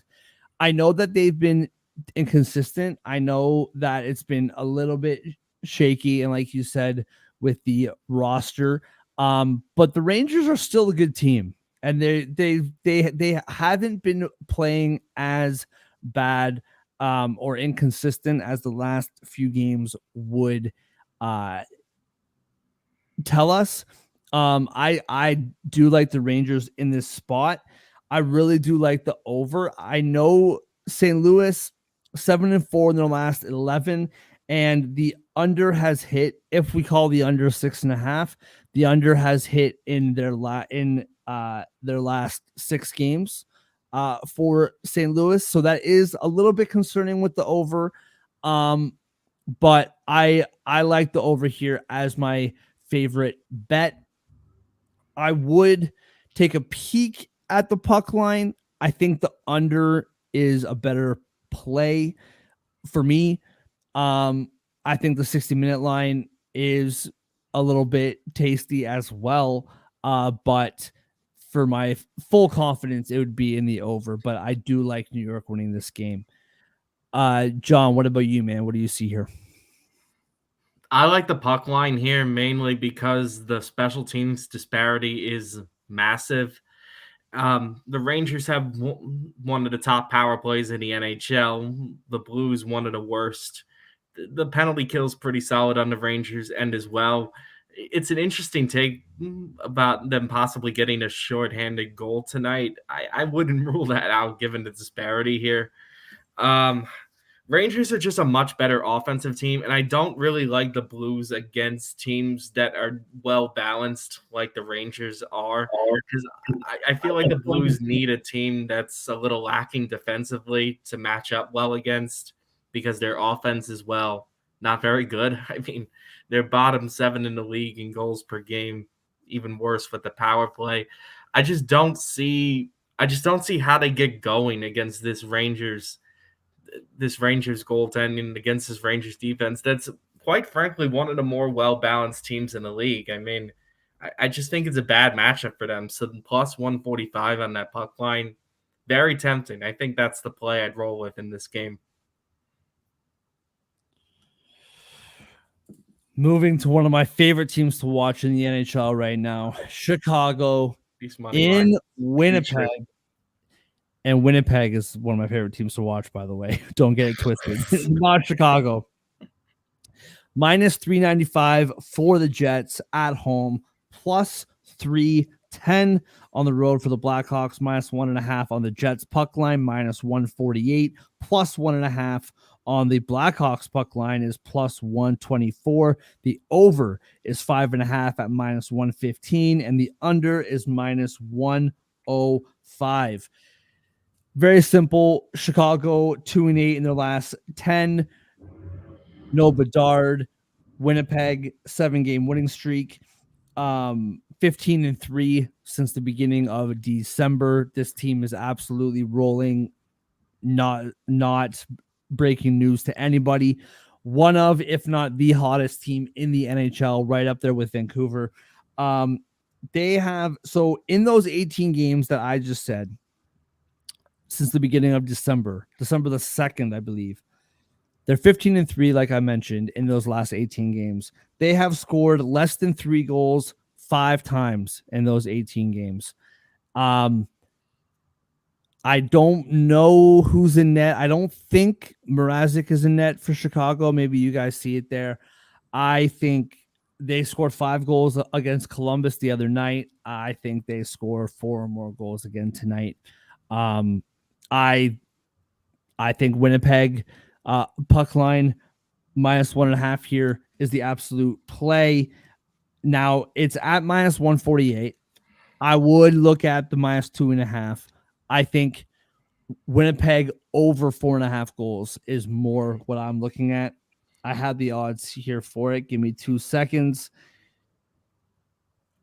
I know that they've been inconsistent. I know that it's been a little bit shaky, and like you said, with the roster. But the Rangers are still a good team, and they haven't been playing as bad or inconsistent as the last few games would tell us. I do like the Rangers in this spot. I really do like the over. I know St. Louis 7-4 in their last 11, and the under has hit. If we call the under 6.5, the under has hit in their last 6 games for St. Louis. So that is a little bit concerning with the over. But I like the over here as my favorite bet. I would take a peek at the puck line. I think the under is a better play for me. I think the 60-minute line is a little bit tasty as well. But for my full confidence, it would be in the over, but I do like New York winning this game. John, what about you, man? What do you see here? I like the puck line here mainly because the special teams disparity is massive. The Rangers have one of the top power plays in the NHL. The Blues, one of the worst. The penalty kill is pretty solid on the Rangers end as well. It's an interesting take about them possibly getting a shorthanded goal tonight. I wouldn't rule that out given the disparity here. Rangers are just a much better offensive team, and I don't really like the Blues against teams that are well balanced like the Rangers are, because I feel like the Blues need a team that's a little lacking defensively to match up well against, because their offense is, well, not very good. I mean, they're bottom 7 in the league in goals per game, even worse with the power play. I just don't see how they get going against this Rangers goaltending, against this Rangers defense. That's quite frankly one of the more well-balanced teams in the league. I mean, I just think it's a bad matchup for them. So plus 145 on that puck line, very tempting. I think that's the play I'd roll with in this game. Moving to one of my favorite teams to watch in the NHL right now, Chicago in Winnipeg. And Winnipeg is one of my favorite teams to watch, by the way. Don't get it twisted. Not Chicago. Minus 395 for the Jets at home, plus 310 on the road for the Blackhawks, minus 1.5 on the Jets puck line, minus 148, plus 1.5 on the Blackhawks puck line is plus 124. The over is 5.5 at minus 115, and the under is minus 105. Very simple. Chicago 2-8 in their last 10. No Bedard. Winnipeg 7-game winning streak. 15-3 since the beginning of December. This team is absolutely rolling. Not breaking news to anybody. One of, if not the hottest team in the NHL, right up there with Vancouver. They have, so in those 18 games that I just said, since the beginning of December the 2nd, I believe, they're 15-3, like I mentioned, in those last 18 games. They have scored less than 3 goals 5 times in those 18 games. I don't know who's in net. I don't think Mrazek is in net for Chicago. Maybe you guys see it there. I think they scored 5 goals against Columbus the other night. I think they score 4 or more goals again tonight. I think Winnipeg puck line minus 1.5 here is the absolute play. Now it's at minus 148. I would look at the minus 2.5. I think Winnipeg over 4.5 goals is more what I'm looking at. I have the odds here for it. Give me 2 seconds.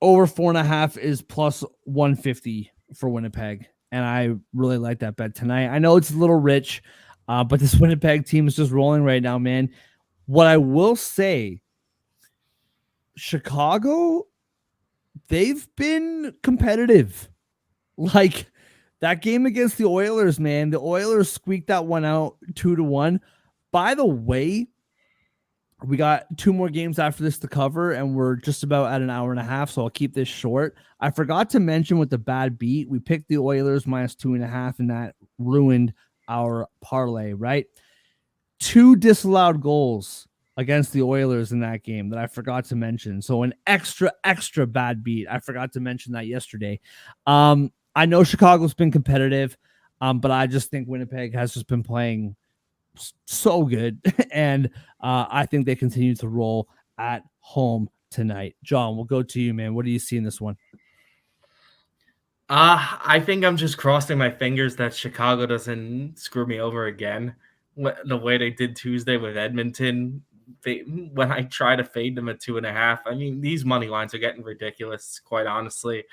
Over 4.5 is plus 150 for Winnipeg. And I really like that bet tonight. I know it's a little rich, but this Winnipeg team is just rolling right now, man. What I will say, Chicago, they've been competitive. Like that game against the Oilers, man. The Oilers squeaked that one out 2-1. By the way, we got 2 more games after this to cover, and we're just about at an hour and a half, so I'll keep this short. I forgot to mention with the bad beat, we picked the Oilers minus 2.5, and that ruined our parlay, right? 2 disallowed goals against the Oilers in that game that I forgot to mention. So an extra bad beat. I forgot to mention that yesterday. I know Chicago's been competitive, but I just think Winnipeg has just been playing so good, and I think they continue to roll at home tonight. John, we'll go to you, man. What do you see in this one? I think I'm just crossing my fingers that Chicago doesn't screw me over again. The way they did Tuesday with Edmonton, when I try to fade them at 2.5. I mean, these money lines are getting ridiculous, quite honestly.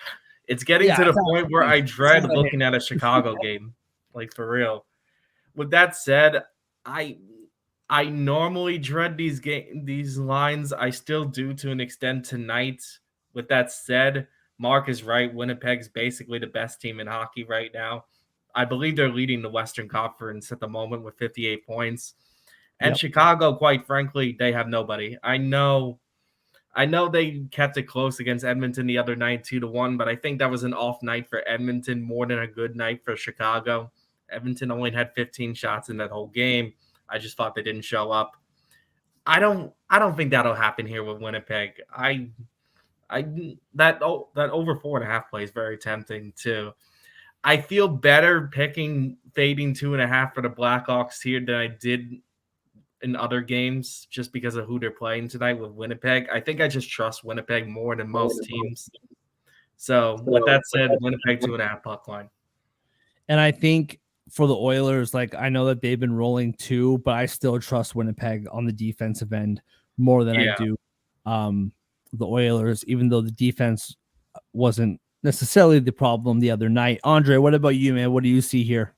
It's getting to the point where I dread looking at a Chicago game, like for real. With that said, I normally dread these lines. I still do to an extent tonight. With that said, Mark is right. Winnipeg's basically the best team in hockey right now. I believe they're leading the Western Conference at the moment with 58 points. And Yep. Chicago, quite frankly, they have nobody. I know they kept it close against Edmonton the other night, 2-1, but I think that was an off night for Edmonton more than a good night for Chicago. Edmonton only had 15 shots in that whole game. I just thought they didn't show up. I don't think that'll happen here with Winnipeg. That over 4.5 play is very tempting too. I feel better fading 2.5 for the Blackhawks here than I did in other games just because of who they're playing tonight with Winnipeg. I think I just trust Winnipeg more than most teams. So with that said, Winnipeg 2.5 puck line. And I think for the Oilers, like I know that they've been rolling too, but I still trust Winnipeg on the defensive end more than I do the Oilers, even though the defense wasn't necessarily the problem the other night. Andre, what about you, man? What do you see here?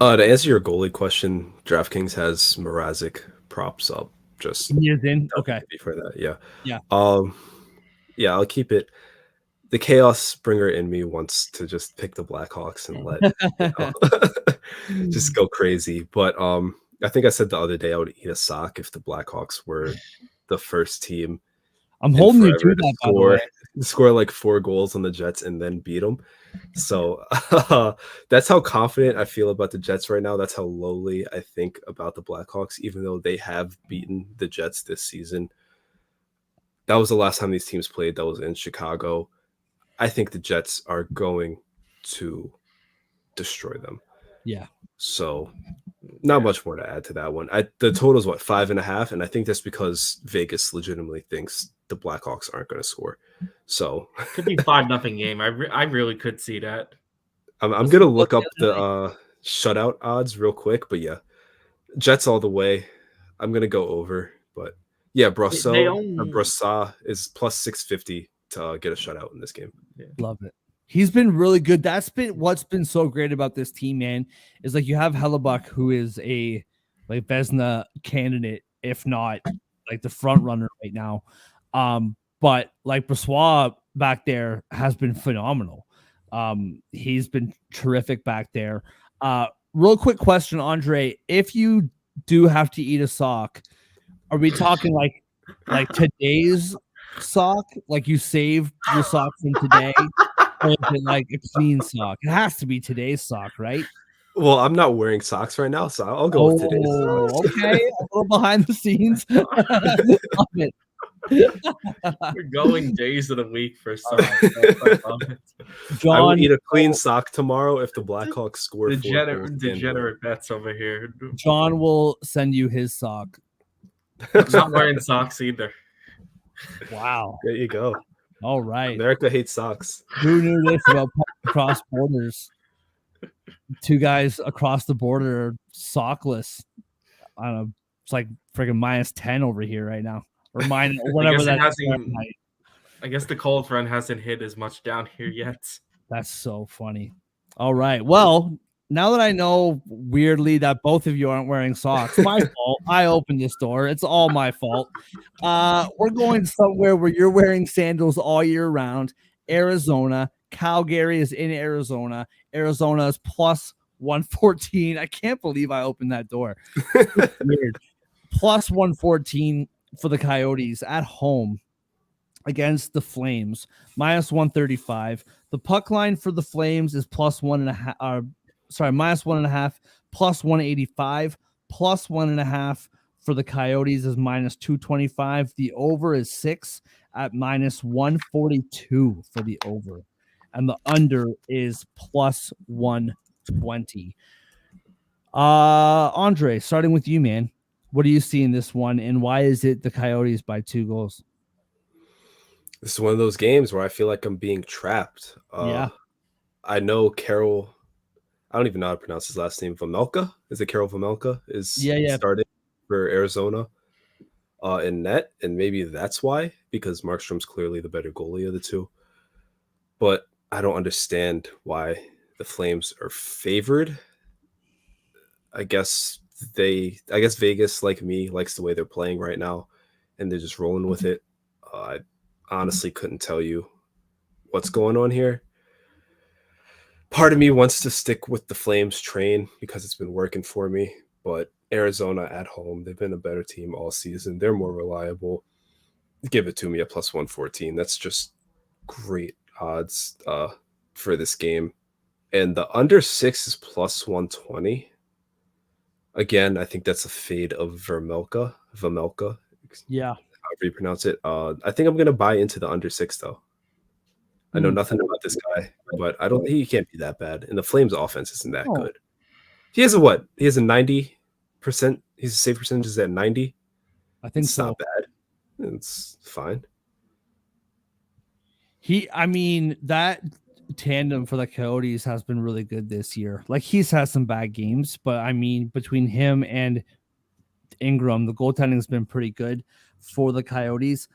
To answer your goalie question, DraftKings has Mrazek props up. Just he is in. Okay. For that, yeah. Yeah, I'll keep it. The chaos bringer in me wants to just pick the Blackhawks and let just go crazy. But I think I said the other day I would eat a sock if the Blackhawks were the first team. I'm holding you to that, by the way. Score like 4 goals on the Jets and then beat them. So that's how confident I feel about the Jets right now. That's how lowly I think about the Blackhawks, even though they have beaten the Jets this season. That was the last time these teams played. That was in Chicago. I think the Jets are going to destroy them. Yeah. So not much more to add to that one. The total is what, 5.5, and I think that's because Vegas legitimately thinks the Blackhawks aren't going to score. So could be 5-0 game. I really could see that. I'm going to look up the shutout odds real quick, but yeah, Jets all the way. I'm going to go over, but yeah, Brassard is plus 650 to get a shutout in this game. Yeah. Love it. He's been really good. That's been what's been so great about this team, man, is like you have Hellebuck, who is a like Vezina candidate, if not like the front runner right now. But like Brassois back there has been phenomenal. He's been terrific back there. Real quick question, Andre, if you do have to eat a sock, are we talking like today's sock? Like you saved your sock from today? Or is it like a clean sock? It has to be today's sock, right? Well, I'm not wearing socks right now, so I'll go with today's socks. Okay, a little behind the scenes. Love it. We're going days of the week for socks. I will eat a clean sock tomorrow if the Blackhawks score. Degenerate bets over here. John will send you his sock. Not wearing socks either. Wow. There you go. All right. America hates socks. Who knew this about cross borders? 2 guys across the border are sockless. I don't know. It's like freaking minus 10 over here right now. Or minus whatever that is. I guess the cold front hasn't hit as much down here yet. That's so funny. All right. Well, now that I know weirdly that both of you aren't wearing socks, my fault. I opened this door. It's all my fault. We're going somewhere where you're wearing sandals all year round. Arizona. Calgary is in Arizona. Arizona is plus 114. I can't believe I opened that door. Weird. Plus 114 for the Coyotes at home against the Flames. Minus 135. The puck line for the Flames is plus 1.5. Minus 1.5, plus 185, plus 1.5 for the Coyotes is minus 225. The over is 6 at minus 142 for the over. And the under is plus 120. Andre, starting with you, man. What do you see in this one, and why is it the Coyotes by 2 goals? This is one of those games where I feel like I'm being trapped. Yeah. I know Carol... I don't even know how to pronounce his last name. Vejmelka? Is it Karel Vejmelka? Started for Arizona in net, and maybe that's why, because Markstrom's clearly the better goalie of the two. But I don't understand why the Flames are favored. I guess Vegas, like me, likes the way they're playing right now, and they're just rolling with it. honestly couldn't tell you what's going on here. Part of me wants to stick with the Flames train because it's been working for me, but Arizona at home, they've been a better team all season. They're more reliable. Give it to me at plus 114. That's just great odds for this game. And the under 6 is plus 120. Again, I think that's a fade of Vermelka. Yeah. However you pronounce it. I think I'm going to buy into the under 6, though. I know nothing about this guy, but I don't think he can't be that bad. And the Flames offense isn't that good. He has a what? He has a 90%. His save percentage is at 90. I think it's so. Not bad. It's fine. I mean, that tandem for the Coyotes has been really good this year. Like, he's had some bad games, but I mean, between him and Ingram, the goaltending has been pretty good for the Coyotes.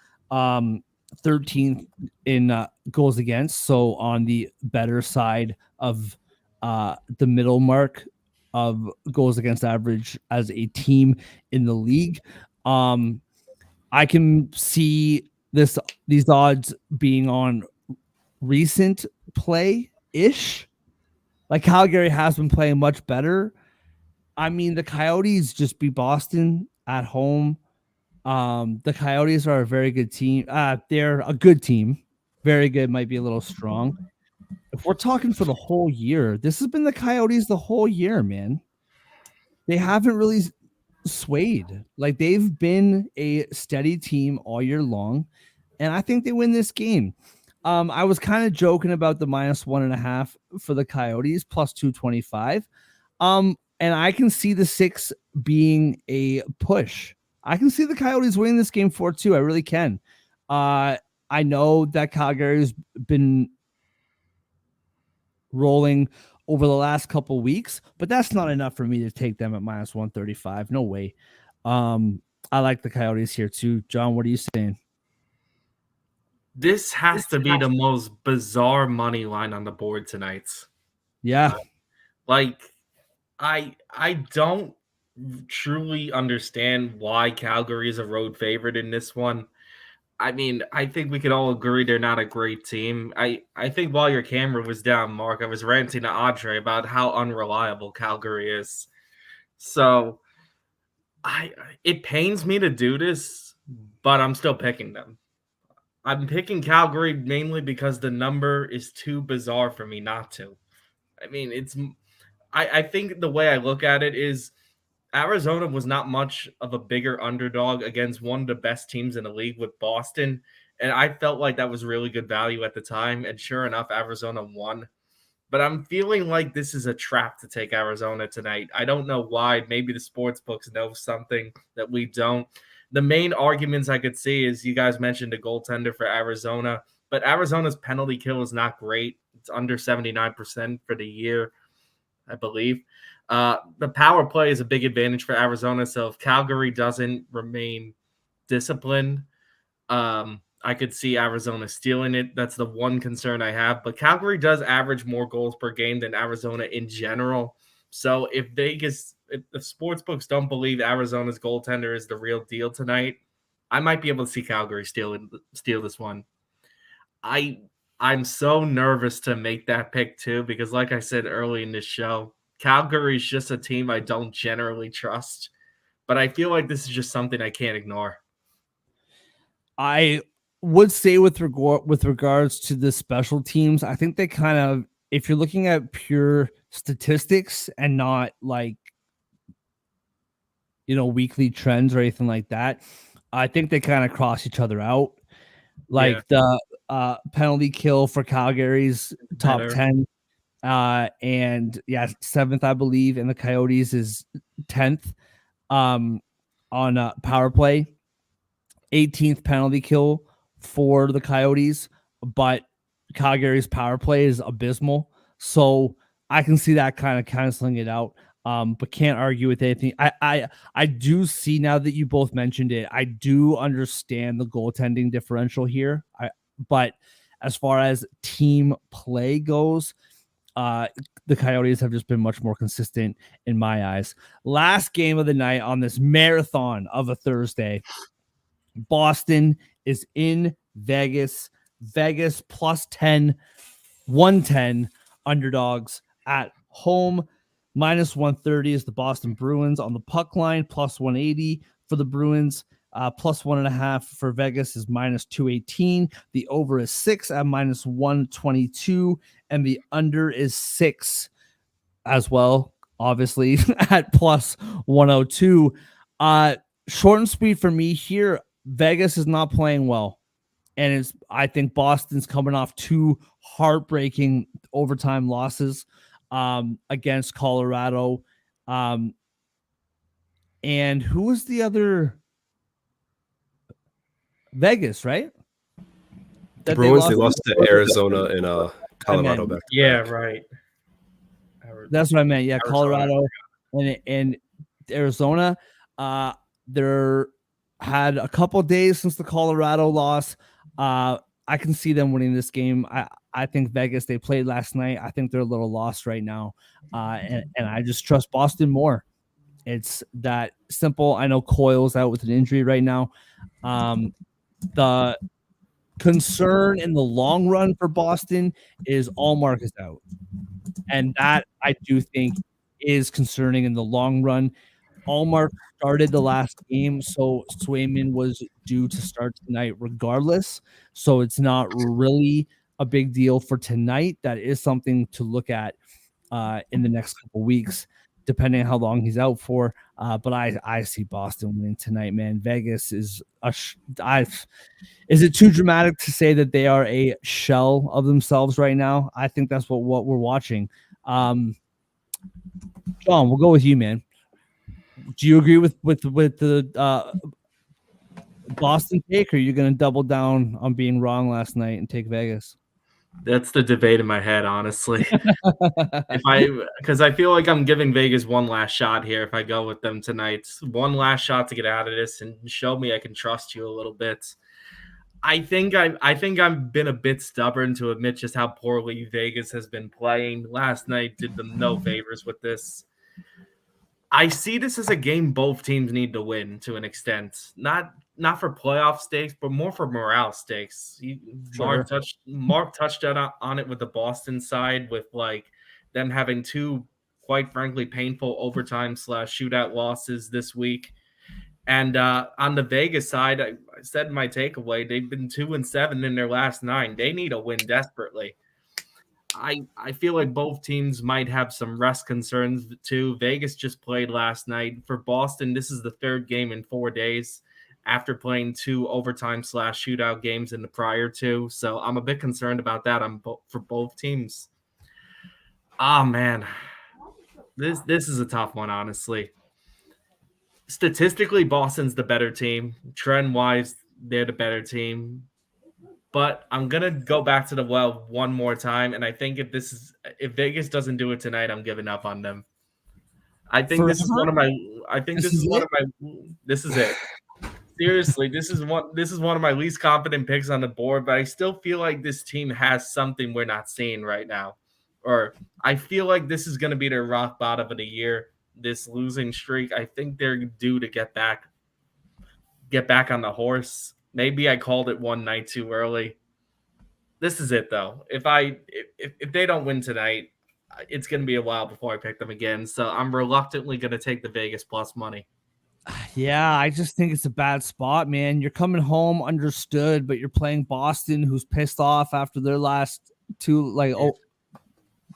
13th in goals against, so on the better side of the middle mark of goals against average as a team in the league. I can see these odds being on recent play ish. Like, Calgary has been playing much better. I mean, the Coyotes just beat Boston at home. The Coyotes are a very good team. They're a good team. Very good, might be a little strong. If we're talking for the whole year, this has been the Coyotes the whole year, man. They haven't really swayed. Like, they've been a steady team all year long, and I think they win this game. I was kind of joking about the -1.5 for the Coyotes, plus 225. And I can see the 6 being a push. I can see the Coyotes winning this game 4-2. I really can. I know that Calgary's been rolling over the last couple weeks, but that's not enough for me to take them at -135. No way. I like the Coyotes here too. John, what are you saying? This has to be the most bizarre money line on the board tonight. Yeah. I don't truly understand why Calgary is a road favorite in this one. I mean, I think we could all agree they're not a great team. I think while your camera was down, Mark, I was ranting to Audrey about how unreliable Calgary is. So it pains me to do this, but I'm still picking them. I'm picking Calgary mainly because the number is too bizarre for me not to. I mean, I think the way I look at it is Arizona was not much of a bigger underdog against one of the best teams in the league with Boston. And I felt like that was really good value at the time. And sure enough, Arizona won. But I'm feeling like this is a trap to take Arizona tonight. I don't know why. Maybe the sports books know something that we don't. The main arguments I could see is you guys mentioned a goaltender for Arizona, but Arizona's penalty kill is not great. It's under 79% for the year, I believe. The power play is a big advantage for Arizona. So if Calgary doesn't remain disciplined, I could see Arizona stealing it. That's the one concern I have. But Calgary does average more goals per game than Arizona in general. So if the sports books don't believe Arizona's goaltender is the real deal tonight, I might be able to see Calgary steal this one. I'm so nervous to make that pick too, because like I said early in this show, Calgary is just a team I don't generally trust. But I feel like this is just something I can't ignore. I would say with regards to the special teams, I think they kind of, if you're looking at pure statistics and not like, weekly trends or anything like that, I think they kind of cross each other out. Like the penalty kill for Calgary's top 10, and 7th, I believe, and the Coyotes is 10th on power play. 18th penalty kill for the Coyotes, but Calgary's power play is abysmal. So I can see that kind of canceling it out. But can't argue with anything. I do see, now that you both mentioned it, I do understand the goaltending differential here. But as far as team play goes, the Coyotes have just been much more consistent in my eyes. Last game of the night on this marathon of a Thursday, Boston is in Vegas. Vegas plus 10, 110 underdogs at home. Minus 130 is the Boston Bruins on the puck line, plus 180 for the Bruins. Plus 1.5 for Vegas is minus 218. The over is 6 at minus 122, and the under is 6 as well, obviously, at plus 102. Short and sweet for me here. Vegas is not playing well. And I think Boston's coming off 2 heartbreaking overtime losses against Colorado. And who was the other? Vegas, right? The Bruins, they lost to Arizona and Colorado back. Yeah, right. That's what I meant. Yeah, Colorado and Arizona. They're had a couple days since the Colorado loss. I can see them winning this game. I think Vegas, they played last night. I think they're a little lost right now. And I just trust Boston more. It's that simple. I know Coyle's out with an injury right now. The concern in the long run for Boston is Allmark is out. And that I do think is concerning in the long run. Allmark started the last game, so Swayman was due to start tonight regardless. So it's not really a big deal for tonight. That is something to look at in the next couple weeks, depending on how long he's out for. But I see Boston winning tonight, man. Vegas is is it too dramatic to say that they are a shell of themselves right now? I think that's what we're watching. John, we'll go with you, man. Do you agree with the Boston take, or are you going to double down on being wrong last night and take Vegas? That's the debate in my head, honestly. Because I feel like I'm giving Vegas one last shot here if I go with them tonight. One last shot to get out of this and show me I can trust you a little bit. I think I've been a bit stubborn to admit just how poorly Vegas has been playing. Last night did them no favors with this. I see this as a game both teams need to win to an extent. Not for playoff stakes, but more for morale stakes. Mark touched on it with the Boston side, with like them having 2, quite frankly, painful overtime / shootout losses this week. And on the Vegas side, I said in my takeaway, they've been 2-7 in their last 9. They need a win desperately. I feel like both teams might have some rest concerns too. Vegas just played last night. For Boston, this is the 3rd game in 4 days after playing 2 overtime / shootout games in the prior 2. So I'm a bit concerned about that for both teams. Oh, man. This is a tough one, honestly. Statistically, Boston's the better team. Trend-wise, they're the better team. But I'm gonna go back to the well one more time, and I think if Vegas doesn't do it tonight, I'm giving up on them. I think this is one of my. This is it. Seriously, this is one of my least confident picks on the board. But I still feel like this team has something we're not seeing right now, or I feel like this is gonna be their rock bottom of the year. This losing streak, I think they're due to get back on the horse. Maybe I called it one night too early. This is it, though. If they don't win tonight, it's going to be a while before I pick them again. So I'm reluctantly going to take the Vegas plus money. Yeah, I just think it's a bad spot, man. You're coming home, understood, but you're playing Boston, who's pissed off after their last 2 overtime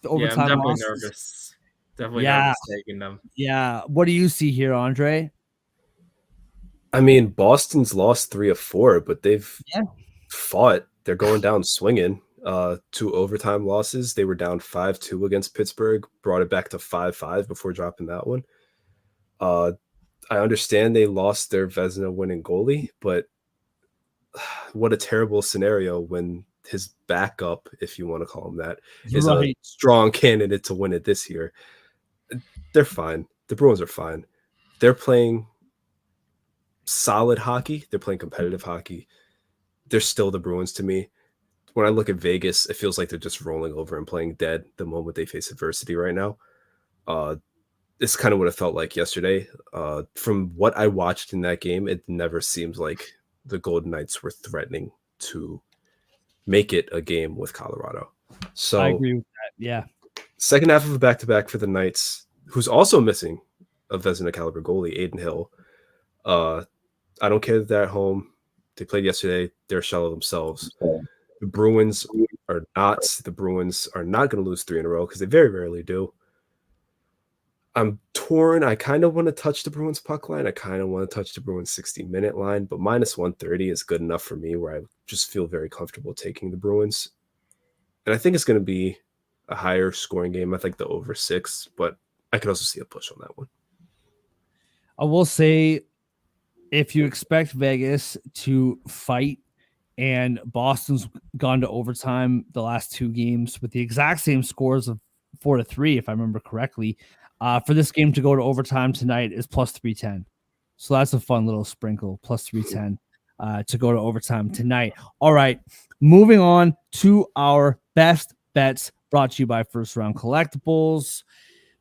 I'm definitely losses. nervous. Nervous taking them. Yeah. What do you see here, Andre? I mean, Boston's lost 3 of 4, but they've fought. They're going down swinging. 2 overtime losses. They were down 5-2 against Pittsburgh, brought it back to 5-5 before dropping that one. I understand they lost their Vezina winning goalie, but what a terrible scenario when his backup, if you want to call him that, is a strong candidate to win it this year. They're fine. The Bruins are fine. They're playing solid hockey. They're playing competitive hockey. They're still the Bruins to me. When I look at Vegas, it feels like they're just rolling over and playing dead the moment they face adversity right now. It's kind of what it felt like yesterday. From what I watched in that game, it never seems like the Golden Knights were threatening to make it a game with Colorado. So I agree with that. Yeah. second half of a back-to-back for the Knights, who's also missing a Vezina caliber goalie, Aiden Hill. I don't care that they're at home. They played yesterday. They're a shell of themselves. The Bruins are not. The Bruins are not going to lose 3 in a row because they very rarely do. I'm torn. I kind of want to touch the Bruins puck line. I kind of want to touch the Bruins 60-minute line, but minus 130 is good enough for me where I just feel very comfortable taking the Bruins. And I think it's going to be a higher scoring game. I think the over 6, but I could also see a push on that one. I will say, if you expect Vegas to fight, and Boston's gone to overtime the last 2 games with the exact same scores of 4-3, if I remember correctly, for this game to go to overtime tonight is plus 310. So that's a fun little sprinkle, plus 310 to go to overtime tonight. All right, moving on to our best bets brought to you by First Round Collectibles.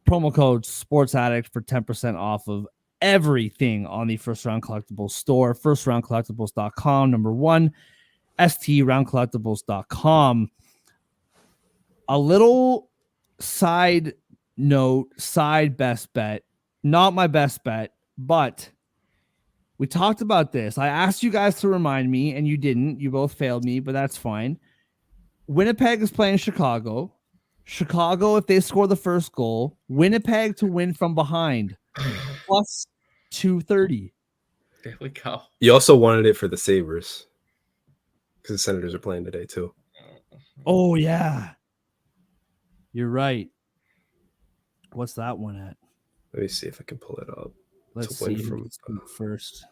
Promo code Sports Addict for 10% off of everything on the First Round Collectibles store. FirstRoundCollectibles.com. Number 1, STRoundCollectibles.com. A little side note, side best bet, not my best bet, but we talked about this. I asked you guys to remind me, and you didn't. You both failed me, but that's fine. Winnipeg is playing Chicago. Chicago, if they score the first goal, Winnipeg to win from behind, plus 230. There we go. You also wanted it for the Sabres because the Senators are playing today too. Oh, yeah. You're right. What's that one at? Let me see if I can pull it up. Let's to win see from first.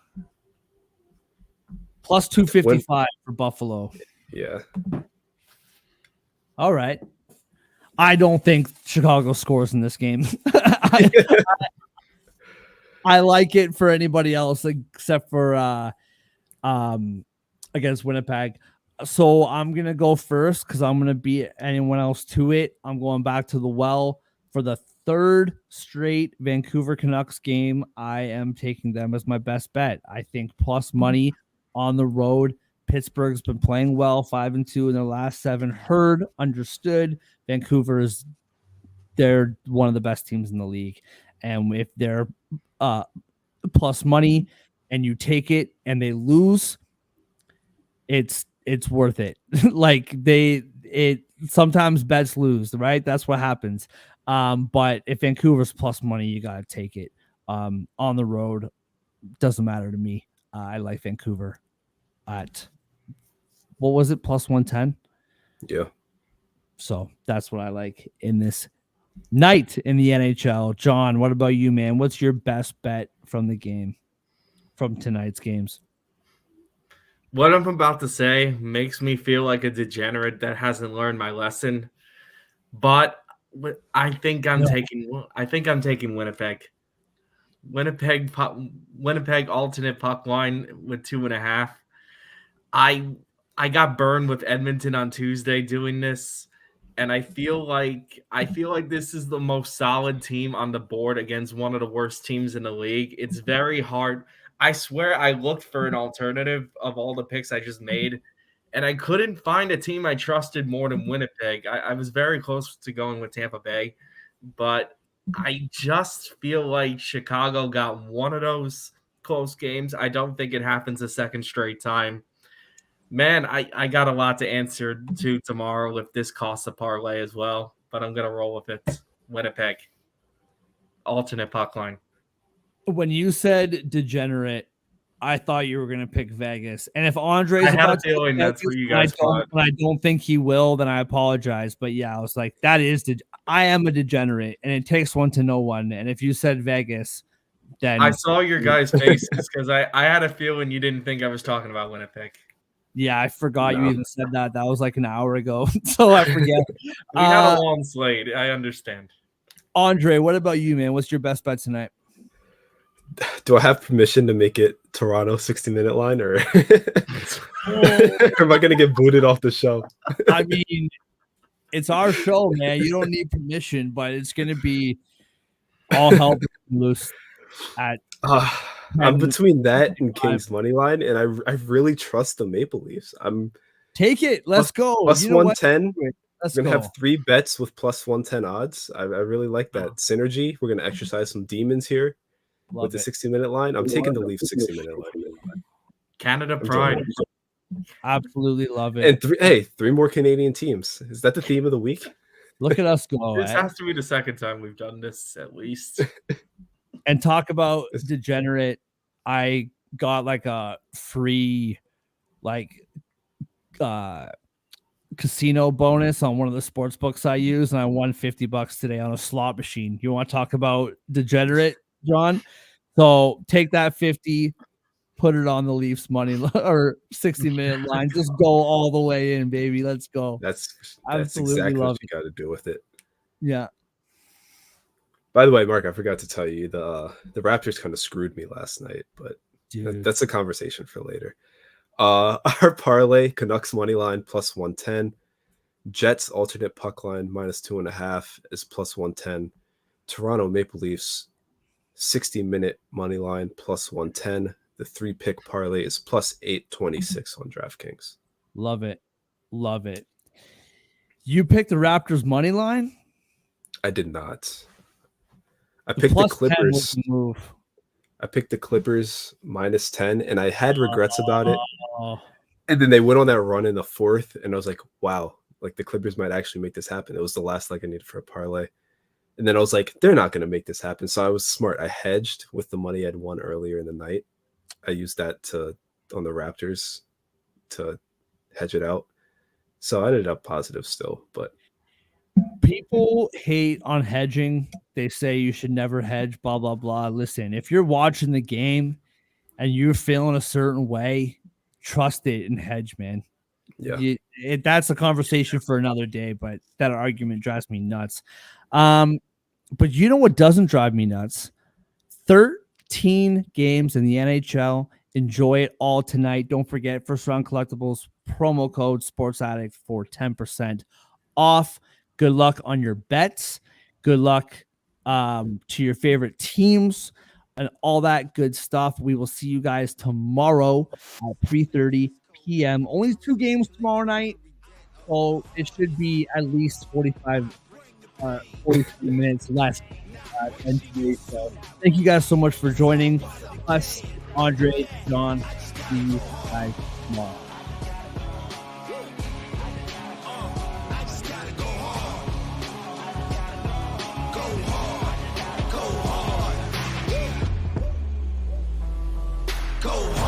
Plus 255 for Buffalo. Yeah. All right. I don't think Chicago scores in this game. I like it for anybody else except for against Winnipeg. So I'm going to go first because I'm going to beat anyone else to it. I'm going back to the well for the 3rd straight Vancouver Canucks game. I am taking them as my best bet. I think plus money on the road. Pittsburgh's been playing well, 5-2 in their last 7. Heard, understood. Vancouver they're one of the best teams in the league. And if they're plus money and you take it and they lose, it's worth it. Like sometimes bets lose, right? That's what happens. But if Vancouver's plus money, you got to take it. On the road, doesn't matter to me. I like Vancouver at, what was it, plus 110? Yeah. So that's what I like in this night in the NHL. John, what about you, man? What's your best bet from the game, from tonight's games? What I'm about to say makes me feel like a degenerate that hasn't learned my lesson, but I think I'm taking Winnipeg. Winnipeg alternate puck line with 2.5. I got burned with Edmonton on Tuesday doing this, and I feel like this is the most solid team on the board against one of the worst teams in the league. It's very hard. I swear I looked for an alternative of all the picks I just made, and I couldn't find a team I trusted more than Winnipeg. I was very close to going with Tampa Bay, but I just feel like Chicago got one of those close games. I don't think it happens a second straight time. Man, I got a lot to answer to tomorrow if this costs a parlay as well, but I'm going to roll with it. Winnipeg. Alternate puck line. When you said degenerate, I thought you were going to pick Vegas. And if Andre's I have about a feeling that's where you guys I don't think he will, then I apologize. But yeah, I was like, I am a degenerate, and it takes one to know one. And if you said Vegas, then I saw your guys' faces because I had a feeling you didn't think I was talking about Winnipeg. Yeah, I forgot you even said that. That was like an hour ago, so I forget. We had a long slate. I understand. Andre, what about you, man? What's your best bet tonight? Do I have permission to make it Toronto 60-minute line, or am I going to get booted off the show? I mean, it's our show, man. You don't need permission, but it's going to be all hell loose at I'm And between that and Kings money line, and I really trust the Maple Leafs. I'm take it. Let's go. plus You know what? 110. Let's We're gonna go. have 3 bets with plus 110 odds. I really like that synergy. We're gonna exercise some demons here with Love the it. 60-minute line. I'm taking the Leafs 60-minute line. Canada I'm pride. doing it. Absolutely love it. And 3 more Canadian teams. Is that the theme of the week? Look at us go. This has to be the second time we've done this, at least. And talk about degenerate. I got like a free casino bonus on one of the sports books I use, and I won $50 today on a slot machine. You want to talk about degenerate, John? So take that 50, put it on the Leafs money or 60-minute line. Just go all the way in, baby. Let's go. That's Absolutely exactly love what you got to do with it. Yeah. By the way, Mark, I forgot to tell you the Raptors kind of screwed me last night, but that's a conversation for later. Our parlay, Canucks money line plus 110, Jets alternate puck line minus 2.5 is plus 110, Toronto Maple Leafs 60-minute money line plus 110. The 3-pick parlay is plus 826 on DraftKings. Love it. Love it. You picked the Raptors money line? I did not. I picked the Clippers. Move. I picked the Clippers minus 10, and I had regrets about it. And then they went on that run in the fourth, and I was like, wow, like the Clippers might actually make this happen. It was the last leg I needed for a parlay. And then I was like, they're not going to make this happen. So I was smart. I hedged with the money I'd won earlier in the night. I used that on the Raptors to hedge it out. So I ended up positive still, but people hate on hedging. They say you should never hedge, blah, blah, blah. Listen, if you're watching the game and you're feeling a certain way, trust it and hedge, man. Yeah. That's a conversation for another day, but that argument drives me nuts. But you know what doesn't drive me nuts? 13 games in the NHL. Enjoy it all tonight. Don't forget, first round collectibles, promo code SportsAddict for 10% off. Good luck on your bets. Good luck to your favorite teams and all that good stuff. We will see you guys tomorrow at 3:30 p.m. Only 2 games tomorrow night, so it should be at least 43 minutes less than today. So thank you guys so much for joining us, Andre, John. See you guys tomorrow. Go hard.